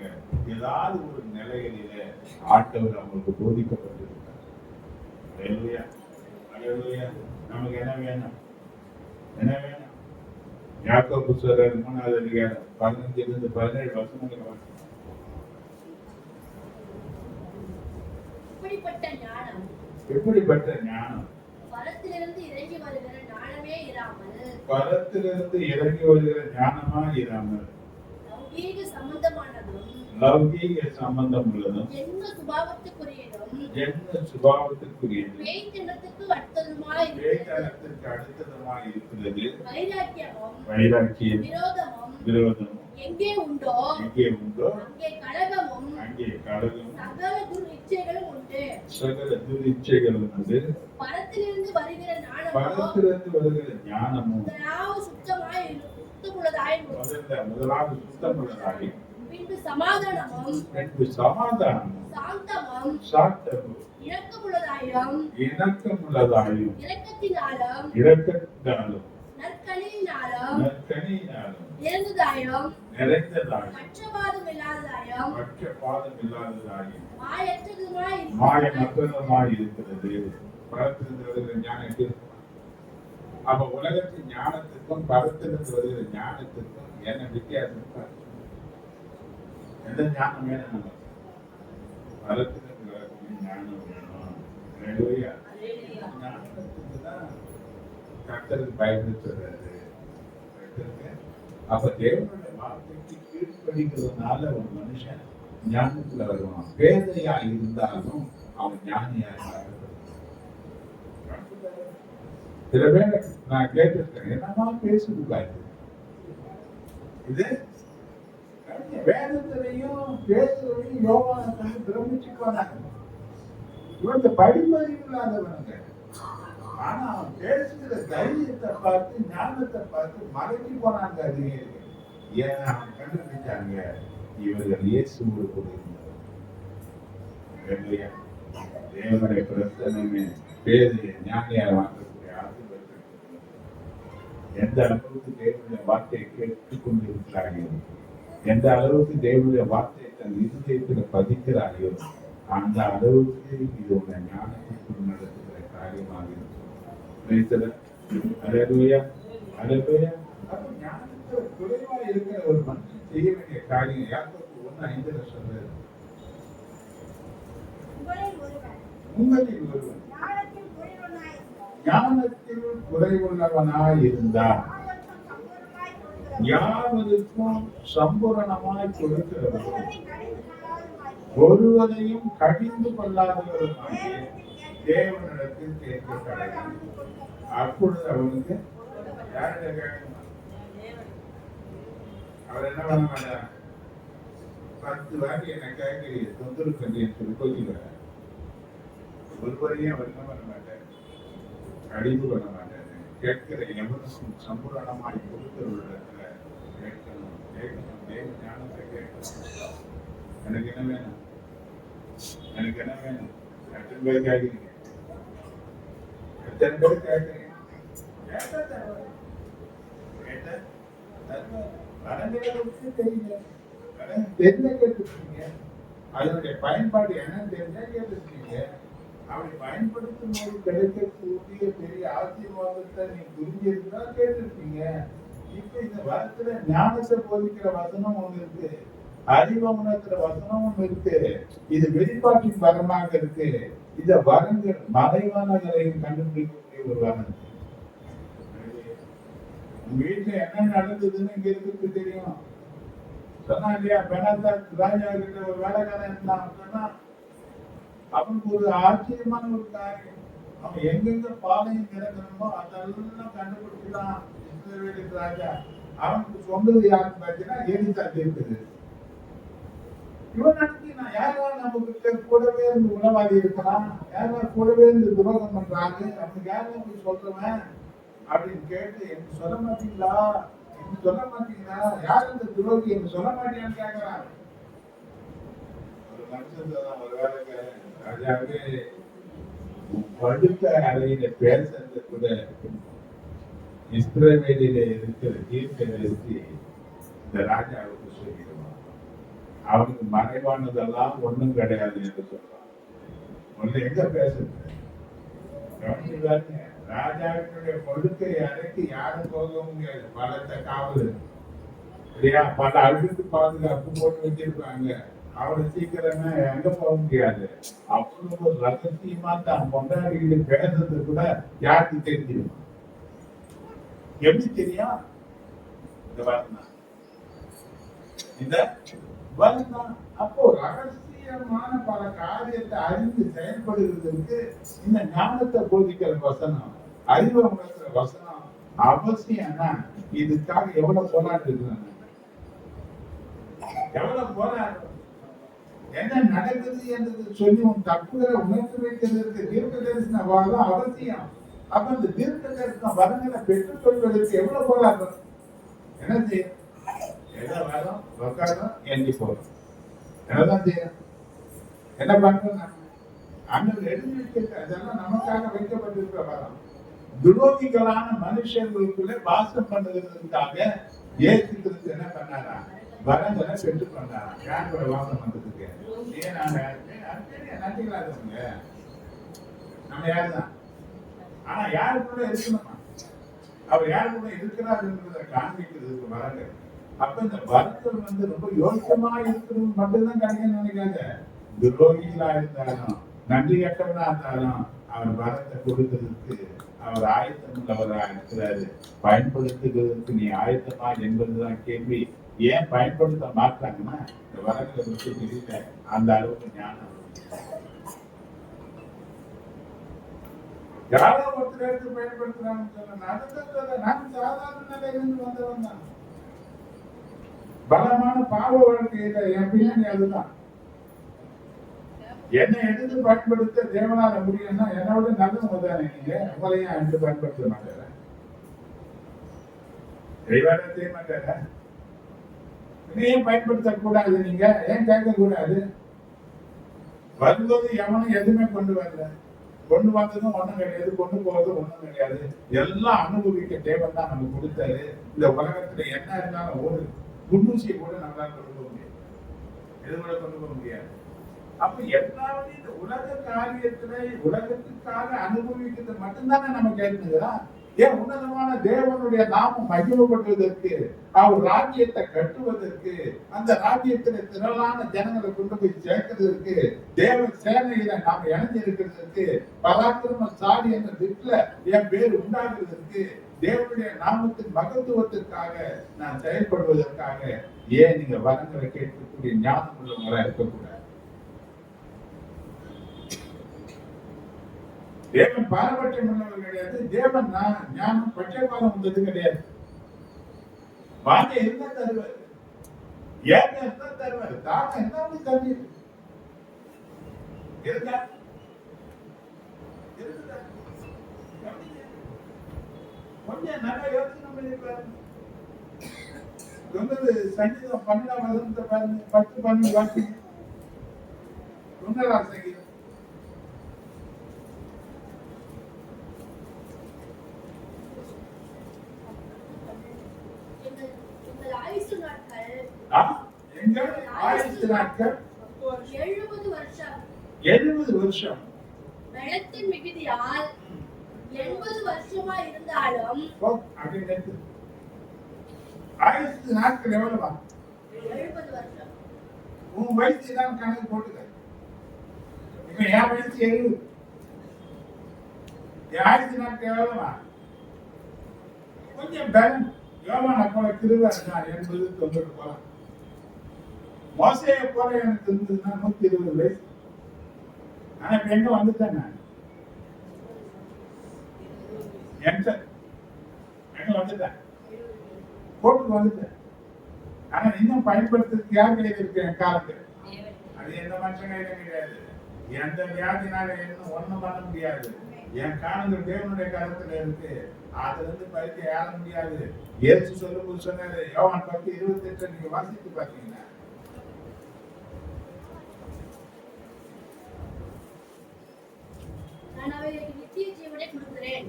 ஏதாவது ஒரு நிலைகளில ஆண்டவர் அவங்களுக்கு போதிக்கப்பட்டிருக்காங்க. அல்லேலூயா. அல்லேலூயா. நமக்கு என்ன வேணும்? என்ன வேணும்? யாக்கோபு சொல்றாரு 3வது அதிகாரம் 15 17 வசனங்களை வாசிங்க. இப்படிப்பட்ட ஞானம் எப்படிப்பட்ட ஞானம்? பரத்திலிருந்து இறங்கி வருகிற ஞானமே இராமல் பரத்திலிருந்து இறங்கி வருகிற ஞானமா இராமல் லௌகீக சம்பந்தமானதும் லௌகீக சம்பந்தம் உள்ளதும் ஜென்ம சுபாவத்துக்குரியதும் என்ன சுபாவத்துக்குரியது பேய்த்தனத்துக்கு அடுத்ததுமாய் வேதனத்திற்கு அடுத்ததுமாய் இருக்கிறது. வைராக்கியமும் வைராக்கியம் விரோதமும் விரோதம் எங்கே உண்டோ எங்கே உண்டோ அங்கே கலகமும் அங்கே கலகம் சகல துர் இச்சைகளும் உண்டு. சகல துரிச்சைகள் உண்டு. பரத்திலிருந்து வருகிற ஞானமோ பரத்திலிருந்து வருகிற ஞானமும் முதலாவது சுத்தமுள்ளதாய் முதலாவது சுத்தமுள்ளதாகி பின்பு சமாதானமும் பின்பு சமாதானமும் சாந்தமும் சாந்தமும் இரக்கமுள்ளதாயும் இணக்கமுள்ளதாயும் இரக்கத்தினாலும் இரக்கத்தாலும் நற்கனியினாலும் நற்கனியினாலும் இறந்ததாயும் நிறைந்ததாயும் பட்சபாதம் இல்லாததாயும் பட்சபாதம் இல்லாததாயும் மாயற்றதுமாய் மாயமற்றதுமாய் இருக்கிறது. பரத்திலிருந்து வருகிற ஞானம் எப்படி இருக்கும்? அப்ப உலகத்தின் ஞானத்துக்கும் பரத்திலிருந்து வருகிற ஞானத்துக்கும் என்ன வித்தியாசம் இருக்கா? எந்த ஞானம் வேணும் நமக்கு? பரத்திலிருந்து வரக்கூடிய ஞானம் வேணும். அல்லேலூயா. ஞானத்துக்கு தான் கர்த்தருக்கு பயந்து சொல்றாரு. கர்த்தருக்கு அப்ப தேவனுடைய வார்த்தைக்கு கீழ்ப்படிக்கிறதுனால ஒரு மனுஷன் ஞானத்துல வருவான். பேதையா இருந்தாலும் அவன் ஞானியா சில பேர் நான் கேட்டிருக்கேன், என்னமா பேசுகிறாரு இது வேதத்திலையும் பேசுறதையும் யோகானத்தை பிரமிச்சுக்குவாங்க. இவங்க படிப்பறிவு இல்லாதவனுங்க. ஆனா அவன் பேசுகிற தைரியத்தை பார்த்து ஞானத்தை பார்த்து மறைஞ்சு போனாங்க. அது ஏன் அவன் கண்டுபிடிச்சாங்க, இவர்கள் இயேசுவோடு கூட இருந்தார். தேவனுடைய பிரசனமே பேதைய ஞானியா வாங்கக்கூடிய ஆசீர்வாதம். எந்த அளவுக்கு தேவனுடைய வார்த்தையை கேட்டுக் கொண்டிருக்கிறார்கள், எந்த அளவுக்கு தேவனுடைய வார்த்தையை தன் இருதயத்தில் பதிக்கிறார்களோ அந்த அளவுக்கு இது உள்ள ஞானத்திற்குள் நடத்துகிற காரியமாக இருக்கும். அல்லேலூயா. அல்லேலூயா. அப்ப ஞானத்தில் குறைவா இருக்கிற ஒரு மனுஷன் செய்ய வேண்டிய காரியம் யாக்கோபு 1:5 சொல்றாரு. உங்களில் ஒருவன் ஞானத்தில் குறைவுள்ளவனாய் இருந்தார் யாவருக்கும் சம்பூரணமாய் கொடுக்கிறவரும் ஒருவரையும் கடிந்து கொள்ளாதவருமாகிய தேவனிடத்தில் கேட்கப்படலாம். அப்பொழுது அவனுக்கு யார்கிட்ட கேட்கணும்? அவர் என்ன பண்ண மாட்டார்? 10 வாட்டி என்ன கேட்கிறீங்க தொந்தரவு கண்டின்னு சொல்லி கொள்கிறார். ஒருவரையும் அவர் என்ன பண்ண மாட்டார்? கடிந்து கொள்ள மாட்டார். கேட்கிற எவனுக்கும் சம்பூரணமாய் கொடுக்கிறவரிடத்துல கேட்கணும். கேட்கணும். தேவ ஞானத்தை கேட்கணும். எனக்கு என்ன வேணும்? எனக்கு என்ன வேணும்? எத்தனை பேர் கேட்கிறீங்க? எத்தனை பேர் கேட்கிறீங்க? தெரியல கேட்டுருக்கீங்க. அதனுடைய பயன்பாடு என்னன்னு தெரிஞ்சா கேட்டுருக்கீங்க. அப்படி பயன்படுத்தும் போது கிடைக்கக்கூடிய பெரிய ஆசீர்வாதத்தை நீ புரிஞ்சிருந்தா கேட்டிருப்பீங்க. இப்ப இந்த வரத்துல ஞானத்தை போதிக்கிற வசனம் ஒண்ணு இருக்கு, அறிவை உணர்த்துற வசனம் ஒண்ணு இருக்கு. இது வெளிப்பாட்டின் வரமாக இருக்கு. இந்த வரங்கள் மறைவானங்களையும் கண்டுபிடிக்கக்கூடிய ஒரு வரம். உங்க வீட்டுல என்ன நடந்ததுன்னு இங்க இருக்கு தெரியும். சொன்னா இல்லையா, பெனாத்தா ராஜா கிட்ட ஒரு வேலைக்காரன் இருந்தான். சொன்னா அவனுக்கு ஒரு ஆச்சரியமான ஒரு காரியம், அவன் எங்கெங்க பாலையும் திறக்கணுமோ அதெல்லாம் கண்டுபிடிச்சுதான் இஸ்ரவேல் ராஜா. அவனுக்கு சொன்னது யாருன்னு பார்த்தீங்கன்னா எலிசா இருக்குது. இவன் நினைச்சு நான் யாரா நமக்கு கூடவே இருந்து உணவாதி இருக்கிறான், யாரா கூடவே இருந்து துரோகம் பண்றாங்க, அவனுக்கு யாரும் சொல்றவன் அப்படின்னு கேட்டு எனக்கு சொல்ல மாட்டீங்களா, எனக்கு சொல்ல மாட்டீங்களா, யார் இந்த துரோகி எனக்கு சொல்ல மாட்டேன்னு கேட்கிறான். ஒரு மனுஷன் ஒரு வேலைக்காரன் ராஜாவே படுத்த அறையில பேசுறது கூட இஸ்ரவேலில இருக்கிற தீர்க்கதரிசி இந்த ராஜாவுக்கு சொல்லிடுவான். அவனுக்கு மறைவானதெல்லாம் ஒண்ணும் கிடையாது என்று சொல்றான். ஒண்ணு எங்க பேசுறது? கவனிச்சு பாருங்க, ராஜாவினுடைய கொழுக்கை அறைக்கு யாரும் போக முடியாது, பலத்த காவல் இல்லையா, பல அடுக்கு பாதுகாப்பு போட்டு வச்சிருப்பாங்க. அவரை சீக்கிரமே எங்க போக முடியாது. அவ்வளவு ரகசியமா தான் கொண்டாடிட்டு பேசுறது கூட யாருக்கு தெரிஞ்சிருக்கும். எப்படி தெரியும்? இந்த வரணும், இந்த வரணும். அப்போ ரகசியமான பல காரியத்தை அறிந்து செயல்படுகிறதுக்கு இந்த ஞானத்தை போதிக்கிற வசனம், அறிவை உணர்த்துற வசனம் அவசியம்னா இதுக்காக எவ்வளவு போராட்டு இருக்கிறாங்க, எவ்வளவு போராட்டம், என்ன நடக்குது என்றது சொல்லி உன் தப்புகளை உணர்த்து வைக்கிறதுக்கு தீர்க்க தரிசன வாதம் அவசியம். அப்ப இந்த தீர்க்க தரிசன வரங்களை பெற்றுக் கொள்வதற்கு எவ்வளவு போராட்டம், என்ன செய்யும்? எதை வரும் உட்காரம் எஞ்சி போறோம், என்னதான் செய்யணும், என்ன பண்றோம்? அங்க எழுதி வைக்க அதெல்லாம் நமக்காக வைக்கப்பட்டிருக்கிற வரம். துரோகிகளான மனுஷர்களுக்குள்ளே வாசம் பண்ணுறதுக்காக ஏற்றுக்கிறது என்ன பண்ணாரா, வரங்களை பெற்றுக் கொண்டாராம். யார் கூட வாசம் பண்றதுக்கு? ஏன் நாங்க நன்றிகளாதவங்க, நம்ம யாருதான். ஆனா யாரு கூட இருக்கணுமா, அவர் யாரு கூட இருக்கிறார் என்பதை காண்பிக்கிறதுக்கு வரங்க. அப்ப இந்த வரங்கள் ரொம்ப யோசிக்கமா இருக்கிறது மட்டும்தான் கிடைக்கும்னு நினைக்காத. துரோகிகளா இருந்தாலும் நன்றி கட்டவனா இருந்தாலும் அவர் வரத்தை கொடுக்கிறதுக்கு அவர் ஆயத்தம் உள்ளவராக இருக்கிறாரு. பயன்படுத்துகிறதுக்கு நீ ஆயத்தமா என்பதுதான் கேள்வி. ஏன் பயன்படுத்த மாட்டாங்கன்னா இந்த வரங்களை விட்டு பிரித்த அந்த அளவுக்கு ஞானம். யாரோ ஒருத்தர் எடுத்து பயன்படுத்துறாங்கன்னு சொன்ன நான் சாதாரண நிலையிலிருந்து வந்தவன் தான். பலமான பாவ வாழ்க்கையில என் பின்னணி அதுதான். என்னை எடுத்து பயன்படுத்த தேவனால முடியும்னா என்னோட நல்லவங்க தானே நீங்க, உங்களையும் எடுத்து பயன்படுத்த மாட்டேற, தெய்வான செய்ய மாட்டேற. ஏன் பயன்படுத்த கூடாது, நீங்க ஏன் கேட்க கூடாது? வரும்போது எவனும் எதுவுமே கொண்டு வரல, கொண்டு வந்ததும் ஒண்ணும் கிடையாது, கொண்டு போவதும் ஒண்ணும் கிடையாது. எல்லாம் அனுபவிக்க தேவன் தான் நமக்கு கொடுத்தாரு. இந்த உலகத்துல என்ன இருந்தாலும் ஒரு குண்டூசியை கூட நம்மளால கொண்டு போக முடியாது, எது கூட கொண்டு போக முடியாது. அப்ப எல்லாமே இந்த உலக காரியத்துல உலகத்துக்காக அனுபவிக்கிறது மட்டும்தானே நம்ம கேட்கிறோம். ஏன் உன்னதமான தேவனுடைய நாமம் மகிமைப்படுவதற்கு, அவர் ராஜ்யத்தை கட்டுவதற்கு, அந்த ராஜ்யத்துல திரளான ஜனங்களை கொண்டு போய் சேர்க்கிறதுக்கு, தேவ சேனையில நாம் இணைஞ்சிருக்கிறதுக்கு, பராக்கிரமசாலி என்ற வீட்டுல என் பேர் உண்டாகிறதுக்கு, தேவனுடைய நாமத்தின் மகத்துவத்திற்காக நான் செயல்படுவதற்காக ஏன் நீங்க வரங்களை கேட்கக்கூடிய ஞானம் உள்ளவங்களா இருக்கக்கூடாது? தேவன் பாரபட்சம் உள்ளவர் கிடையாது. தேவன் ஞானம் பட்சபாதம் உள்ளது கிடையாது. வாங்க இருந்தா தருவார், ஏங்க இருந்தா தருவார், தாக்கம் இருந்தா தண்ணி இருக்கா இருக்குதா? கொஞ்சம் நல்லா யோசனை பண்ணிருப்பாரு. சொன்னது சங்கீதம் 12ஆம் வசனத்தை பாருங்க, 10-12 வாசி. 9ஆம் சங்கீதம். ஆயுசு நாட்கள் 70 வருஷம். 70 வருஷம். பலத்தின் மிகுதியால் 80 வருஷமா இருந்தாலும் ஆயுசு நாட்கள் எவ்வளவா? 70 வருஷம். உன் வயசு தான் கணக்கு போட்டுக்க. இப்ப என் வயசு 70. என் ஆயுசு நாட்கள் எவ்வளவா? கொஞ்சம் பலம். யோவான் போல கிருபை 80-90 போலாம். மோசேயை போல எனக்கு இருந்ததுன்னா 120 வயசு. ஆனா இப்ப எங்க வந்துட்டேன், நான் எங்க வந்துட்டேன், கோட்டுக்கு வந்துட்டேன். ஆனா இன்னும் பயன்படுத்துறதுக்கு யார் கையில் இருக்கு? என் காலத்துல அது எந்த மனுஷன் கையில கிடையாது. எந்த வியாதினால இன்னும் ஒண்ணும் பண்ண முடியாது. என் காலங்கள் தேவனுடைய காலத்துல இருக்கு. அதுல இருந்து பறிக்க ஏற முடியாது. இயேசு சொல்லும்போது சொன்னாரு, யோவான் 10:28 நீங்க வாசித்து பாத்தீங்கன்னா, நான் அவர்களுக்கு நித்திய ஜீவனை கொடுக்கிறேன்,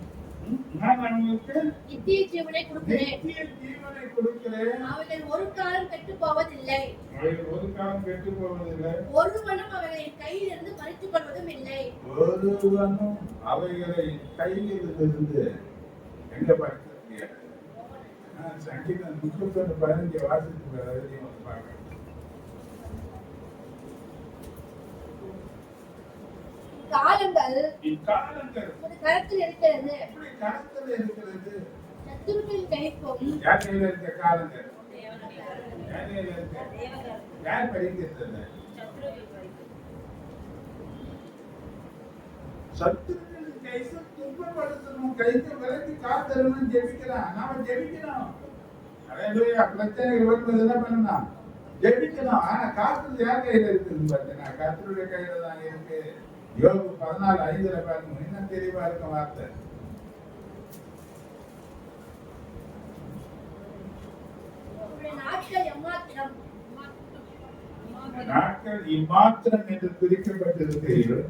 நான் அவங்களுக்கு நித்திய ஜீவனை கொடுக்கிறேன். நித்திய ஜீவனை கொடுக்கிறேன். அவைகள் ஒரு காலம் கெட்டு போவதில்லை. அவைகள் ஒரு காலம் கெட்டு போவதில்லை. ஒருவனும் அவைகளை கையிலிருந்து பறித்துக் கொள்வதும் இல்லை. ஒருவனும் அவைகளை கையிலிருந்து எங்க பறிக்க முடியாது. சங்கீதம் 31:15 வாசித்து அதிலையும் வந்து பார்க்க. இக்காலங்கள் ஒரு கரத்தில் இருக்கிறது. எப்படி கரத்தில் இருக்கிறது? சத்துருக்களின் கைக்கும் யார் கையில இருக்க காலங்கள்? யார் கையில இருக்க? யார் பறிக்கிறது? சத்துருக்களின் கைக்கு துன்பப்படுத்தணும், கைக்கு விலக்கி காத்தரணும் ஜெபிக்கிறான். நாம ஜெபிக்கணும். ஹல்லேலூயா. பிரச்சனைகள் வரும்போது என்ன பண்ணணும்? ஜெபிக்கணும். ஆனா காத்து யார் கையில இருக்குன்னு பார்த்தீங்கன்னா கர்த்தருடைய கையில தான் இருக்கு. யோபு 14:5 பாருங்க, இன்னும் தெளிவா இருக்க வார்த்தை. நாட்கள் இம்மாத்திரம் என்று குறிக்கப்பட்டிருக்கிறீர்கள்.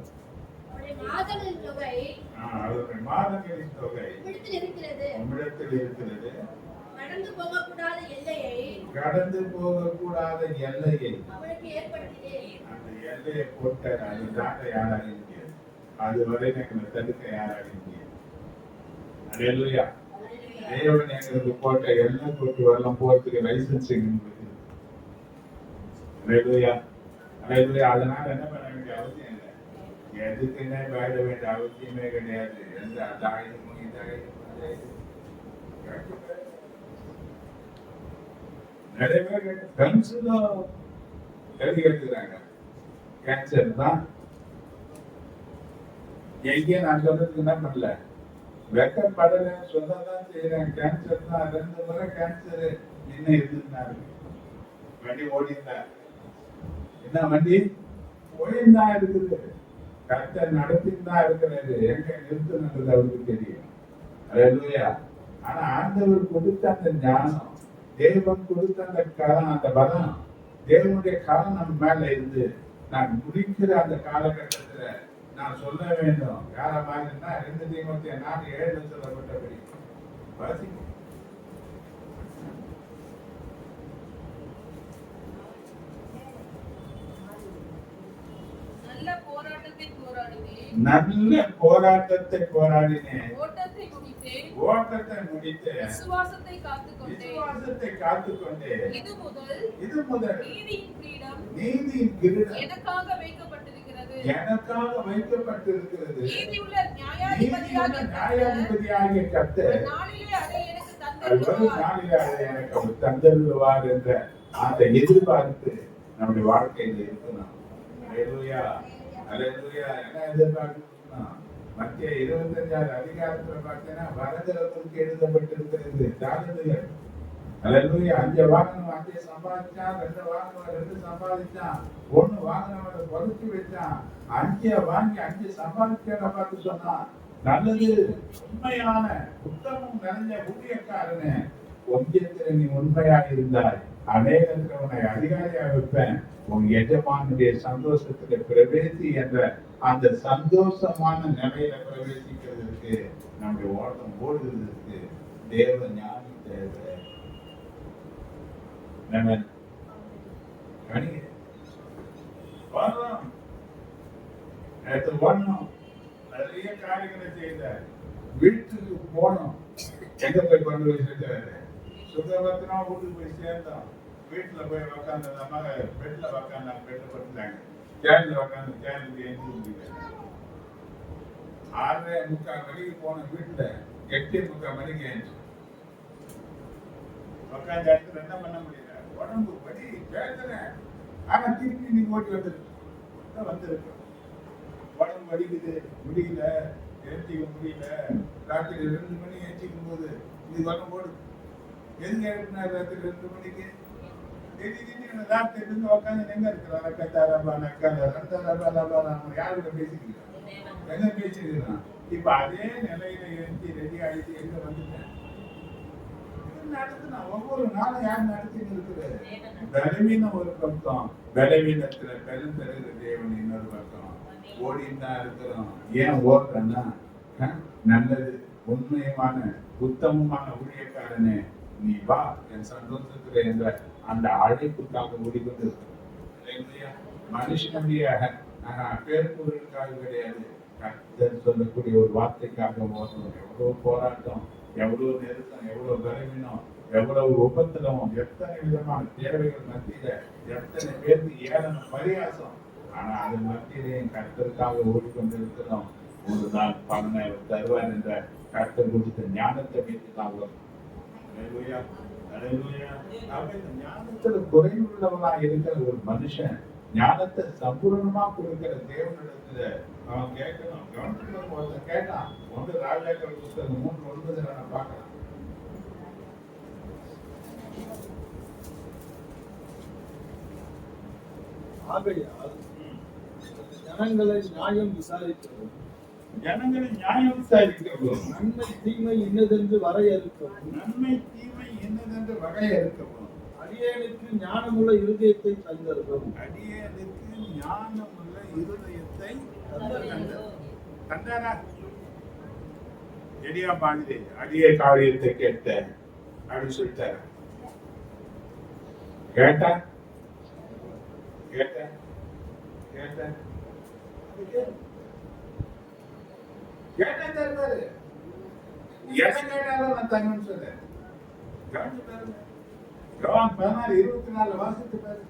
மாதங்களின் தொகை உம்மிடத்தில் இருக்கிறது. கடந்து போகக்கூடாத எல்லையை அவனுக்கு ஏற்படுத்தினேன். அந்த எல்லையை போட்ட அது தாண்ட யாராக முடியாது. அதுவரை எங்களை தடுக்க யாராக முடியாது. அல்லேலூயா. தேவன் எங்களுக்கு போட்ட எல்லை போட்டு வரலாம் போறதுக்கு லைசன்ஸ் எங்களுக்கு. அல்லேலூயா. அல்லேலூயா. அதனால என்ன பண்ண வேண்டிய அவசியம் இல்லை. எதுக்குன்னே பயப்பட வேண்டிய அவசியமே கிடையாது. எந்த அதாயுதமும் இதாயுதமும் நிறைய பேர் கன்சுதான் எழுதி கேட்டுக்கிறாங்க. கேன்சர் தான் எங்கே நான் சொல்றதுக்கு என்ன பண்ணல, வெக்கப்படல சொல்லதான் செய்யறேன். கேன்சர் தான் 2 முறை கேன்சர் என்ன இருந்தாரு. வண்டி ஓடிந்தார். என்ன வண்டி ஓடிந்தான் இருக்குது. கர்த்தர் நடத்திதான் இருக்கிறாரு. எங்க நிறுத்தினது அவருக்கு தெரியும். அல்லேலூயா. ஆனா ஆண்டவர் கொடுத்த அந்த ஞானம், தேவன் கொடுத்த அந்த கரம், அந்த பலம், தேவனுடைய கரம் நம்ம மேல இருந்து நான் முடிக்கிற அந்த காலகட்டத்துல நான் சொல்ல வேண்டும். யார மாதிரின்னா 2 தீமோத்தேயு 4:7 சொல்லப்பட்டபடி வாசிக்கும். நல்ல போராட்டத்தை போராடினேன். ஓட்டத்தை முடித்தேன். விசுவாசத்தை காத்துக்கொண்டேன். இது முதல் நீதியின் கிரீடம் எனக்காக வைக்கப்பட்டிருக்கிறது. நீதியுள்ள நியாயாதிபதியாகிய கர்த்தர் நாளிலே அதை எனக்கு அவர் தந்தருவார் என்ற அந்த எதிர்பார்ப்பு நம்முடைய வாழ்க்கையில் இருக்கணும். அல்லேலூயா. அல்லேலூயா. என்ன எதிர்பார்க்கணும்? மத்திய 25 அதிகாரத்துல பார்த்தீங்கன்னா வரதற்கு எழுதப்பட்டிருக்கிறது தானியேல். அல்லேலூயா. 5 வாகனம் 5 சம்பாதிச்சான், 2 வாகனம் 2 சம்பாதிச்சான், 1 வாகனம் பொறுத்து வச்சான். 5 வாங்கி 5 சம்பாதிக்க பார்த்து சொன்னான். நல்லது, உண்மையான உத்தமம் நிறைஞ்ச ஊழியக்காரனே, கொஞ்சத்துல நீ உண்மையா இருந்தாய், அநேகத்துல உன்னை அதிகாரியா வைப்பேன், உன் எஜமானுடைய சந்தோஷத்துல பிரவேசி என்ற அந்த சந்தோஷமான நிலையில பிரவேசிக்கிறதுக்கு நம்முடைய ஓட்டம் ஓடுவதற்கு தேவ ஞானம் தேவை. ஓடணும், நிறைய காரியங்களை செய்த வீட்டுக்கு போனோம். எங்க போய் கொண்டு போய் சேர்த்தாரு? சுகபத்திரமா வீட்டுக்கு போய் சேர்ந்தோம். வீட்டுல போய் உக்காந்து பெட்ல உக்காந்து பெட்ல படுத்தாங்க. சேர்ந்து உக்காந்து சேர்ந்து எஞ்சி முடியல. 6:45 மணிக்கு போன வீட்டுல 8:45 மணிக்கு எழுந்து உக்காந்து இடத்துல என்ன பண்ண முடியல. உடம்பு படி பேசுற. ஆனா திருப்பி நீங்க ஓட்டி வந்திருக்கு. உடம்பு வலிக்குது, முடியல, எழுச்சிக்க முடியல. ராத்திரி 2 மணி எழுச்சிக்கும் போது இது வரம் போடு. எதுக்கு எழுப்பினார் ராத்திரி 2 மணிக்கு? திடீர்னு ராத்திரி இருந்து உட்காந்து எங்க இருக்கிறான்? யாருக்கிட்ட பேசிக்கிறீங்க? எங்க பேசிக்கிறான்? இப்ப அதே நிலையில எழுச்சி ரெடி ஆயிடுச்சு. எங்க வந்துட்டேன் நடத்தினா ஒவ்வொரு நாளும் யார் நடத்திட்டு இருக்கிறது? பலவீனம் ஒரு பக்கம், பலவீனத்துல பெருந்தருகிற தேவன் இன்னொரு பக்கம். ஓடின்னு தான் இருக்கிறோம். ஏன் ஓடுறேன்னா நல்லது உண்மையான உத்தமமான ஊழியக்காரனே, நீ வா என் சந்தோஷத்துல என்ற அந்த அழைப்புக்காக ஓடிக்கொண்டிருக்கிறோம். மனுஷனுடைய பேருக்காக கிடையாது, கர்த்தர் சொல்லக்கூடிய ஒரு வார்த்தைக்காக ஓடணும். எவ்வளவு போராட்டம், எவ்வளவு நெருக்கம், எவ்வளவு பலவீனம், எவ்வளவு உபத்திரவம், எத்தனை விதமான தேவைகள் மத்தியில, எத்தனை பேருக்கு ஏதன பரியாசம். ஆனா அது மத்தியிலேயும் கர்த்தருக்காக ஓடிக்கொண்டிருக்கிறோம். ஒரு நாள் பலனை தருவார் என்ற கர்த்தர் கொடுத்த ஞானத்தை வைத்துதான் வரும். ஞானத்துல குறைவுள்ளவனா இருக்கிற ஒரு மனுஷன் ஞானத்தை சம்பூர்ணமா கொடுக்கிற தேவனிடத்துல அவன் கேட்கணும். கவனிச்சுட்டு ஒருத்தன் கேட்டான். 1 ராஜாக்கள் புத்தகம் 3:9 நான் பார்க்கலாம். ஆகையால் ஜனங்களை நியாயம் விசாரிக்கவும், ஜனங்களை நியாயம் விசாரிக்கவும், நன்மை தீமை இன்னதென்று வரையறுக்கவும், நன்மை தீமை என்னதென்று வகையறுக்கவும், அடியேனுக்கு ஞானமுள்ள இருதயத்தை தந்தருளும். அடியேனுக்கு ஞானமுள்ள இருதயத்தை தந்தாரா? எடியா பாடுதே, அடியே காரியத்தை கேட்ட அப்படின்னு சொல்லிட்டாரு. கேட்டா கேட்ட கேட்ட கேட்ட தருவாரு. எதை கேட்டாலும் நான் தங்கன்னு சொல்றேன். யோவான் 16:24 வாசித்து பாரு.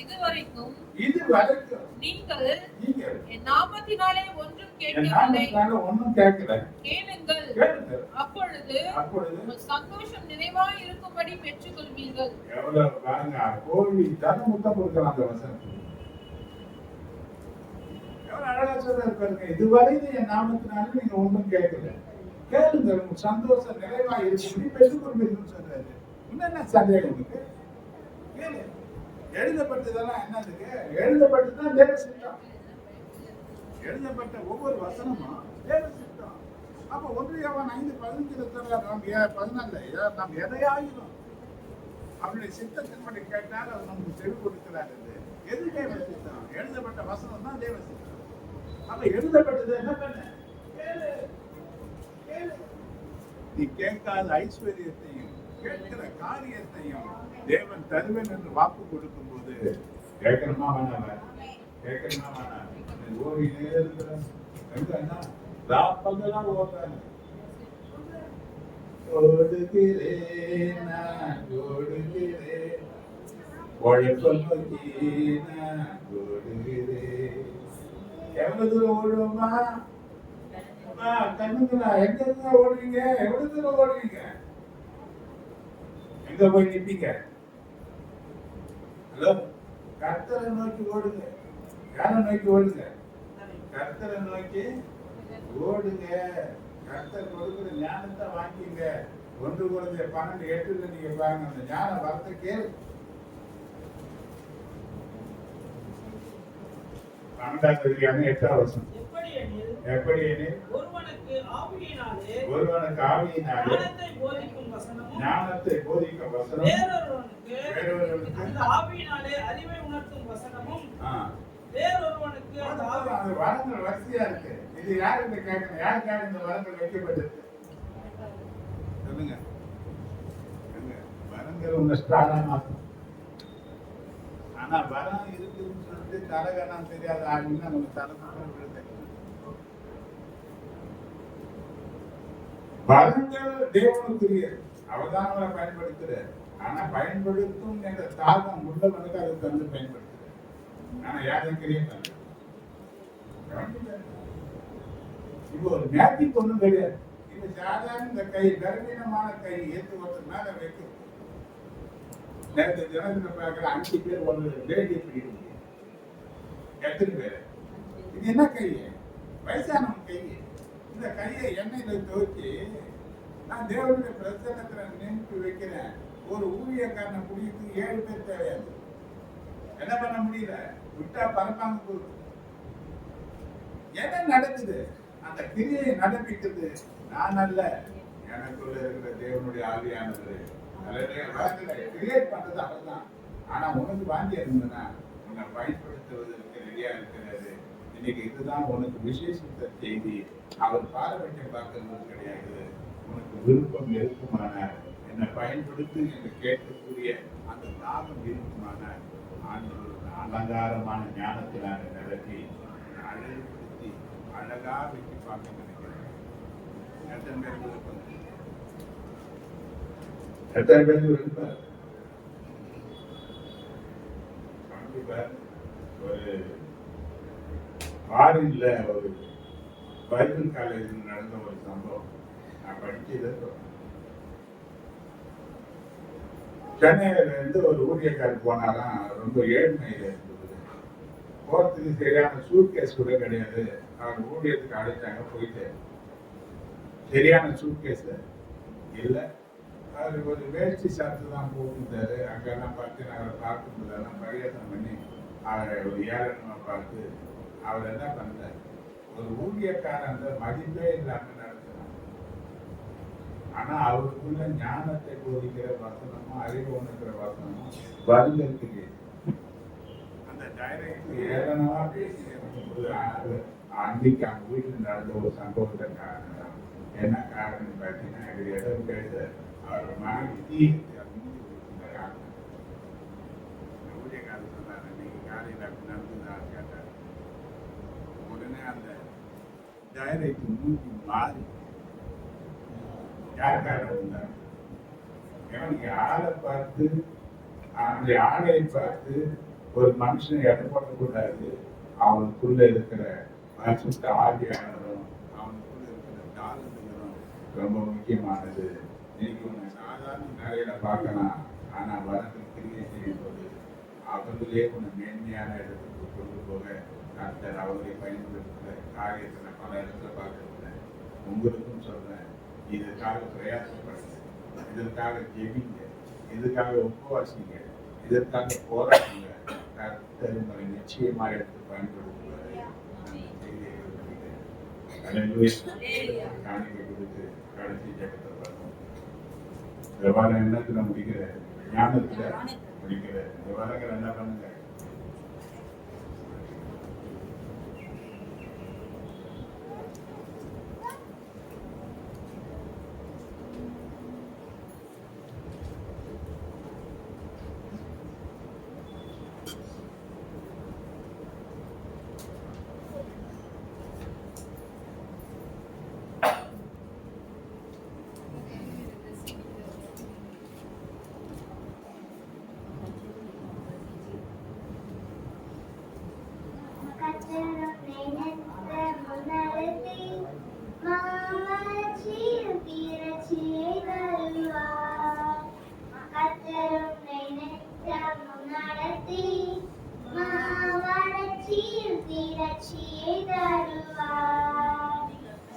இதுவரைக்கும் நீங்கள் என் நாமத்தினாலே ஒன்றும் கேட்கவில்லை. கேளுங்கள், அப்பொழுது உங்கள் சந்தோஷம் நிறைவாய் இருக்கும்படி பெற்றுக் கொள்வீர்கள். எவ்வளவு பாருங்க, கோழி தன முத்தம் கொடுக்கலாம் அந்த வசனம். எவ்வளவு அழகா சொல்றாரு பாருங்க. இதுவரை என் நாமத்தினால நீங்க ஒன்றும் கேட்கல, கேளுங்கள், உங்க சந்தோஷம் நிறைவா இருக்கும்படி பெற்றுக் கொள்வீர்கள் சொல்றாரு. இன்னும் என்ன சந்தேகம் உனக்கு? கேளு. எழுதப்பட்டதெல்லாம் என்னதுக்கு? எழுதப்பட்டதுதான் தேவ சித்தம். எழுதப்பட்ட ஒவ்வொரு வசனமும் தேவ சித்தம். அப்ப 1 யோவான் 5:15 நாம் எதையாயிரும் அவருடைய சித்தத்தின்படி கேட்டால் அவர் நமக்கு செவி கொடுக்கிறார். எது தேவ சித்தம்? எழுதப்பட்ட வசனம் தான் தேவ சித்தம். அப்ப எழுதப்பட்டது என்ன பண்ண? நீ கேட்காத ஐஸ்வர்யத்தையும் கேட்கிற காரியத்தையும் தேவன் தருவேன் என்று வாக்கு கொடுக்கும் போது கேட்கணுமா வேணாம்? கேட்கணுமா வேணாம்? ஓடினே இருக்கிறேன். ராப்பகலா ஓடுறாங்க. ஓடுகிறேன் நான் ஓடுகிறேன், உழைப்ப நோக்கி நான் ஓடுகிறேன். எவ்வளவு தூரம் ஓடுவோமா? கண்ணுங்களா எங்க இருந்தா ஓடுவீங்க? எவ்வளவு தூரம் ஓடுவீங்க? எங்க போய் நிப்பீங்க? ஹலோ, கர்த்தரை நோக்கி ஓடுங்க. யாரை நோக்கி ஓடுங்க? கர்த்தரை நோக்கி ஓடுங்க. கர்த்தர் கொடுக்கிற ஞானத்தை வாங்கிங்க. 1 Corinthians 12:8 நீங்க பாருங்க. அந்த ஞான வார்த்தை கேளு. 12வது அதிகாரம் 8வது வசனம். எப்படி எனில் ஒருவனுக்கு ஆவியினாலே ஞானத்தை போதிக்கும் வசனம், வேறொருவனுக்கு அந்த ஆவியினாலே அறிவை உணர்த்தும் வசனமும், வேறொருவனுக்கு அந்த வரங்கள் வசதியா இருக்கு. இது யாருக்கு கேட்கணும்? யாருக்காக இந்த வரங்கள் வைக்கப்பட்டிருக்கு? சொல்லுங்க. வரங்கள் உங்க ஸ்டாரான, ஆனா வரம் இருக்குன்னு சொல்லிட்டு தலகணம் தெரியாத ஆளுன்னா நம்ம தலை விழுது. வரங்கள் தேவனுக்குரியது, அவதான் அவரை பயன்படுத்துறாரு. ஆனா பயன்படுத்தும் என்ற தாகம் உள்ளவனுக்கு அதை தந்து பயன்படுத்துறாரு. ஆனா யாரும் கிரியம் இப்போ ஒரு மேஜிக் ஒண்ணும் கிடையாது. இது சாதாரண இந்த கை, கர்வீனமான கை ஏற்று ஒருத்தர் மேல வைக்கும். நேரத்தை தினத்துல பார்க்கிற 5 பேர் ஒரு லேடி பிடிக்கும். எத்தனை பேர்? இது என்ன கை? வயசானவன் கை. இந்த கையை எண்ணெயில துவச்சி நான் தேவனுடைய பிரசன்னத்துல நினைத்து வைக்கிறேன். ஒரு ஊழியக்காரனை குடிக்கிறதுக்கு 7 பேர் தேவையாது. என்ன பண்ண முடியல, விட்டா பறப்பாங்க போகுது. என்ன நடக்குது? அந்த கிரியை நடப்பிக்கிறது நான் அல்ல, எனக்குள்ள இருக்கிற தேவனுடைய ஆவியானது. கிரியேட் பண்றது அவர்தான். ஆனா உனக்கு வாங்கி இருந்ததுன்னா உன்னை பயன்படுத்துவதற்கு ரெடியா இருக்கிறாரு. இன்னைக்கு இதுதான் உனக்கு விசேஷித்த செய்தி. அவர் பாரபட்சம் பார்க்கறது கிடையாது. உனக்கு விருப்பம் இருக்குமான என்னை பயன்படுத்தி என்று கேட்கக்கூடிய அந்த தாகம் இருக்குமான ஆண்டவரோட அலங்காரமான ஞானத்தினால நிரப்பி அழகுபடுத்தி அழகா வைத்து பார்க்க நினைக்கிறேன். எத்தனை பேர் விருப்பம்? எத்தனை பேர் விருப்பம்? கண்டிப்பா ஒரு ஃபாரின்ல ஒரு பைபிள் காலேஜில் நடந்த ஒரு சம்பவம் நான் படிச்சதை சொல்றேன். சென்னையில இருந்து ஒரு ஊழியக்காரர் போனாதான் ரொம்ப ஏழ்மையில இருந்தது. போறதுக்கு சரியான சூட்கேஸ் கூட கிடையாது. அவர் ஊழியத்துக்கு அழைச்சாங்க, போயிட்டு சரியான சூட்கேஸ் இல்லை. அவர் ஒரு வேஷ்டி சாப்பிட்டு தான் போட்டுருந்தாரு. அங்கெல்லாம் பார்த்து அவரை பார்க்கும்போதெல்லாம் பரியாசம் பண்ணி அவரை ஒரு ஏழனமா பார்த்து அவர் என்ன பண்ணார், ஒரு ஊழியக்காரன் மதிப்பே இல்லாம நடத்தினார். ஆனா அவருக்குள்ள ஞானத்தை போதிக்கிற வசனமும் அறிவு உணர்கிற வசனமும் பதிலுக்கு அந்த டைரக்ட் ஏளனமா பேசி அன்னைக்கு அவங்க வீட்டில் நடந்த ஒரு சம்பவத்தை காரணம் தான். என்ன காரணம் பார்த்தீங்கன்னா, இது எதுவும் பேச அவர் மனைவி தீர்த்து ஊழியக்காரர் சொன்னார், இன்னைக்கு காலையில் அப்படி நடந்துதான் கேட்டார். உடனே அந்த டைரக்ட் மூஞ்சி மாறி யாருக்காக இருந்தார். எனக்கு ஆளை பார்த்து அந்த ஆடையை பார்த்து ஒரு மனுஷனை எடை போடக்கூடாது. அவனுக்குள்ள இருக்கிற பரிசுத்த ஆவியானதும் அவனுக்குள்ள இருக்கிற தாளங்களும் ரொம்ப முக்கியமானது. இன்னைக்கு உன்னை சாதாரண நிலையில பார்க்கலாம், ஆனா வரத்தில் கிரியை செய்யும் போது அவர்களே உன்னை மேன்மையான இடத்துக்கு கொண்டு போக கர்த்தர் அவரை பயன்படுத்துகிற காரியத்தை நான் பல இடத்துல பார்க்கிறேன். உங்களுக்கும் சொல்றேன், இதற்காக பிரயாசப்படுங்க, இதற்காக ஜெபிங்க, இதற்காக உபவாசிங்க, இதற்காக போராடுங்க. கர்த்தர் உங்களை நிச்சயமா எடுத்து பயன்படுத்துவார். காணிக்கை கொடுத்து கடைசி ஜெபத்தை வரணும். விவரம் என்னத்துல முடிக்கிற, ஞானத்துல முடிக்கிற விவரங்கள் என்ன பண்ணுங்க.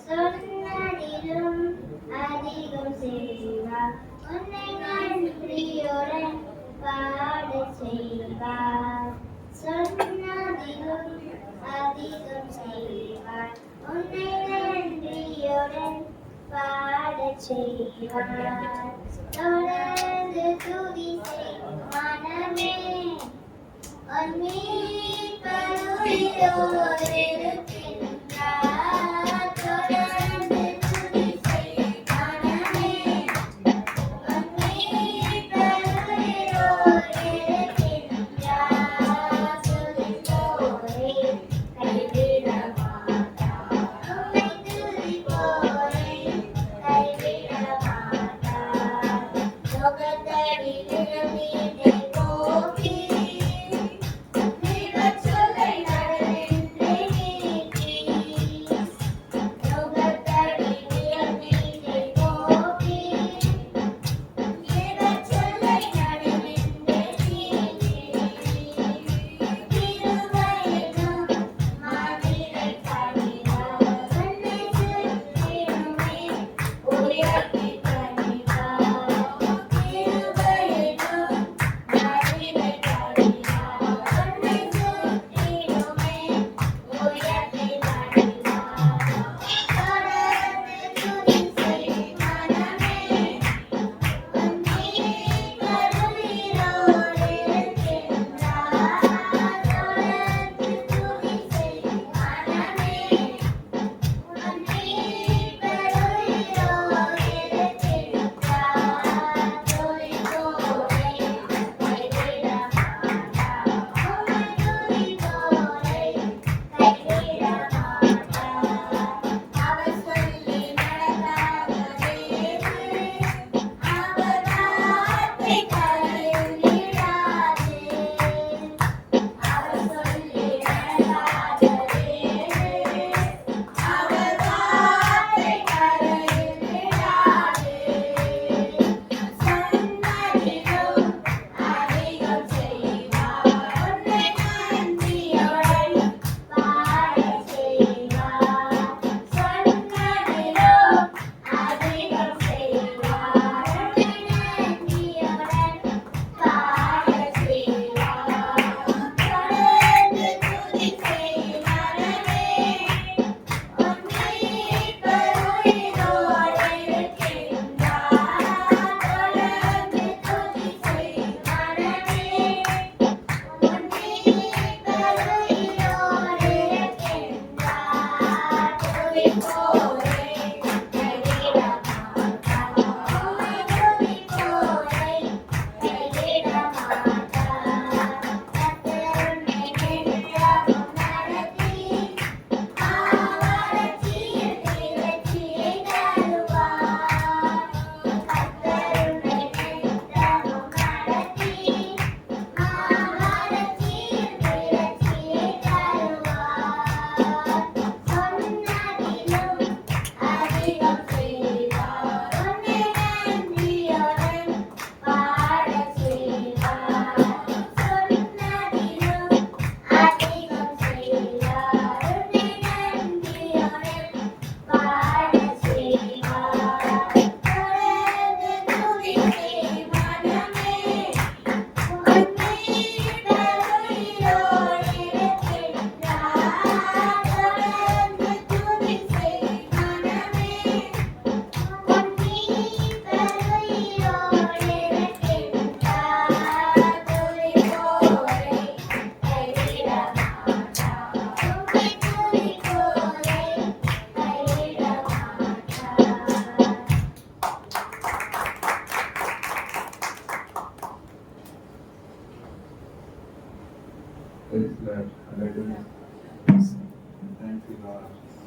சொன்னதிலும் அதிகம் செய்வார், உன்னை நன்றியுடன் பாட செய்வார். சொன்னதிலும் அதிகம் செய்வார், உன்னை நன்றியுடன் பாட செய்வார். தொடர்ந்து துதி செய் மனமே, உன் மீட்பர் உயிரோடு இருக்கின்றார். தொடர்ந்து துதி செய் மனமே, உன் மீட்பர் உயிரோடு இருக்கின்றார். துதிப்போரை கைவிட மாட்டார், உம்மை துதிப்போரை கைவிட மாட்டார். லோகத்தடியிலும் நீரை போக்கி மிகச் சொல்லை நடுநின்றே நீக்கி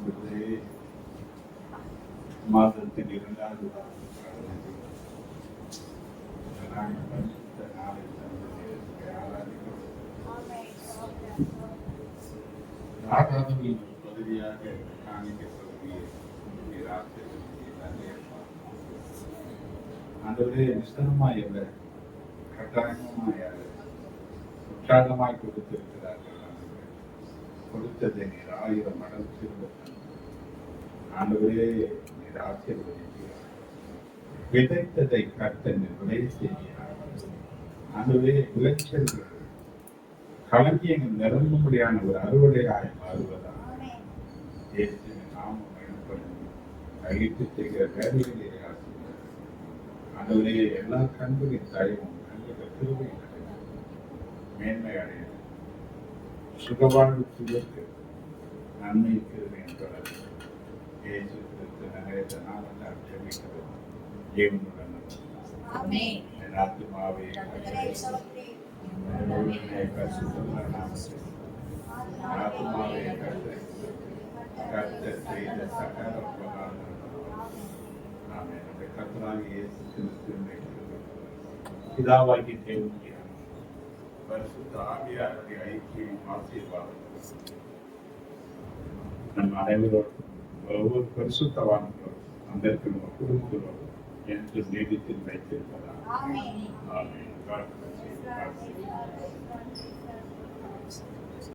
என்பது மாதத்தில் 2வது வாரம் நான் பரிசுத்த நாளை தந்ததற்கு ஆராதிக்கிறோம். ஆராதனையின் ஒரு பகுதியாக காணிக்க பகுதியை நீர் ஆசீர்வதித்து நன்றியப்பா. ஆண்டவரே, நிச்சயமாய் அல்ல, கட்டாயமாய் அல்ல, உற்சாகமாய் கொடுத்திருக்கிறார்கள். ஆண்டவரே, கொடுத்ததை நீர் 1000 மடங்கு திரும்ப தந்தீர். ஆண்டவரே, நீர் ஆசீர்வதித்தீர். விதைத்ததை கர்த்தர் விளை செய்கிறார். ஆண்டவரே, விளைச்சல்கள் களஞ்சியங்கள் நிரம்பும்படியான ஒரு அறுவடையாய் மாறுவதாக இயேசுவின் நாமம் பயன்படும் அழித்து செய்கிற வேலைகளை ஆசீர்வதித்தார். ஆண்டவரே, எல்லா கண்களின் தயவும் கண்கள் திருவை மேன்மை அடைய சுகவாழ்வு சுயக்கு நன்மை கிருபை என்றார். இயேசு கிறிஸ்து நகரத்தை நாமத்தால் ஜெபிக்கிறோம். தேவனுடன் என் ஆத்துமாவே கர்த்தரை ஸ்தோத்திரி. என் உள்ளமே பரிசுத்தமுள்ள நாமத்தை ஆத்துமாவே கர்த்தரை ஸ்தோத்திரி. கர்த்தர் செய்த சகல உபகாரங்களும் ஆமென். நம்முடைய கர்த்தராகிய இயேசு கிறிஸ்துவின் கிருபை, பிதாவாகிய தேவனுடைய பரிசுத்த ஆவியாருடைய ஐக்கியம் ஆசீர்வாதம் நம் அனைவரோடும் ஒவ்வொரு பரிசுத்தவான்களோடும் அந்த குடும்பங்களோடும் என்று நீடித்து வைத்திருப்பதா. ஆமென். God bless you. God bless you.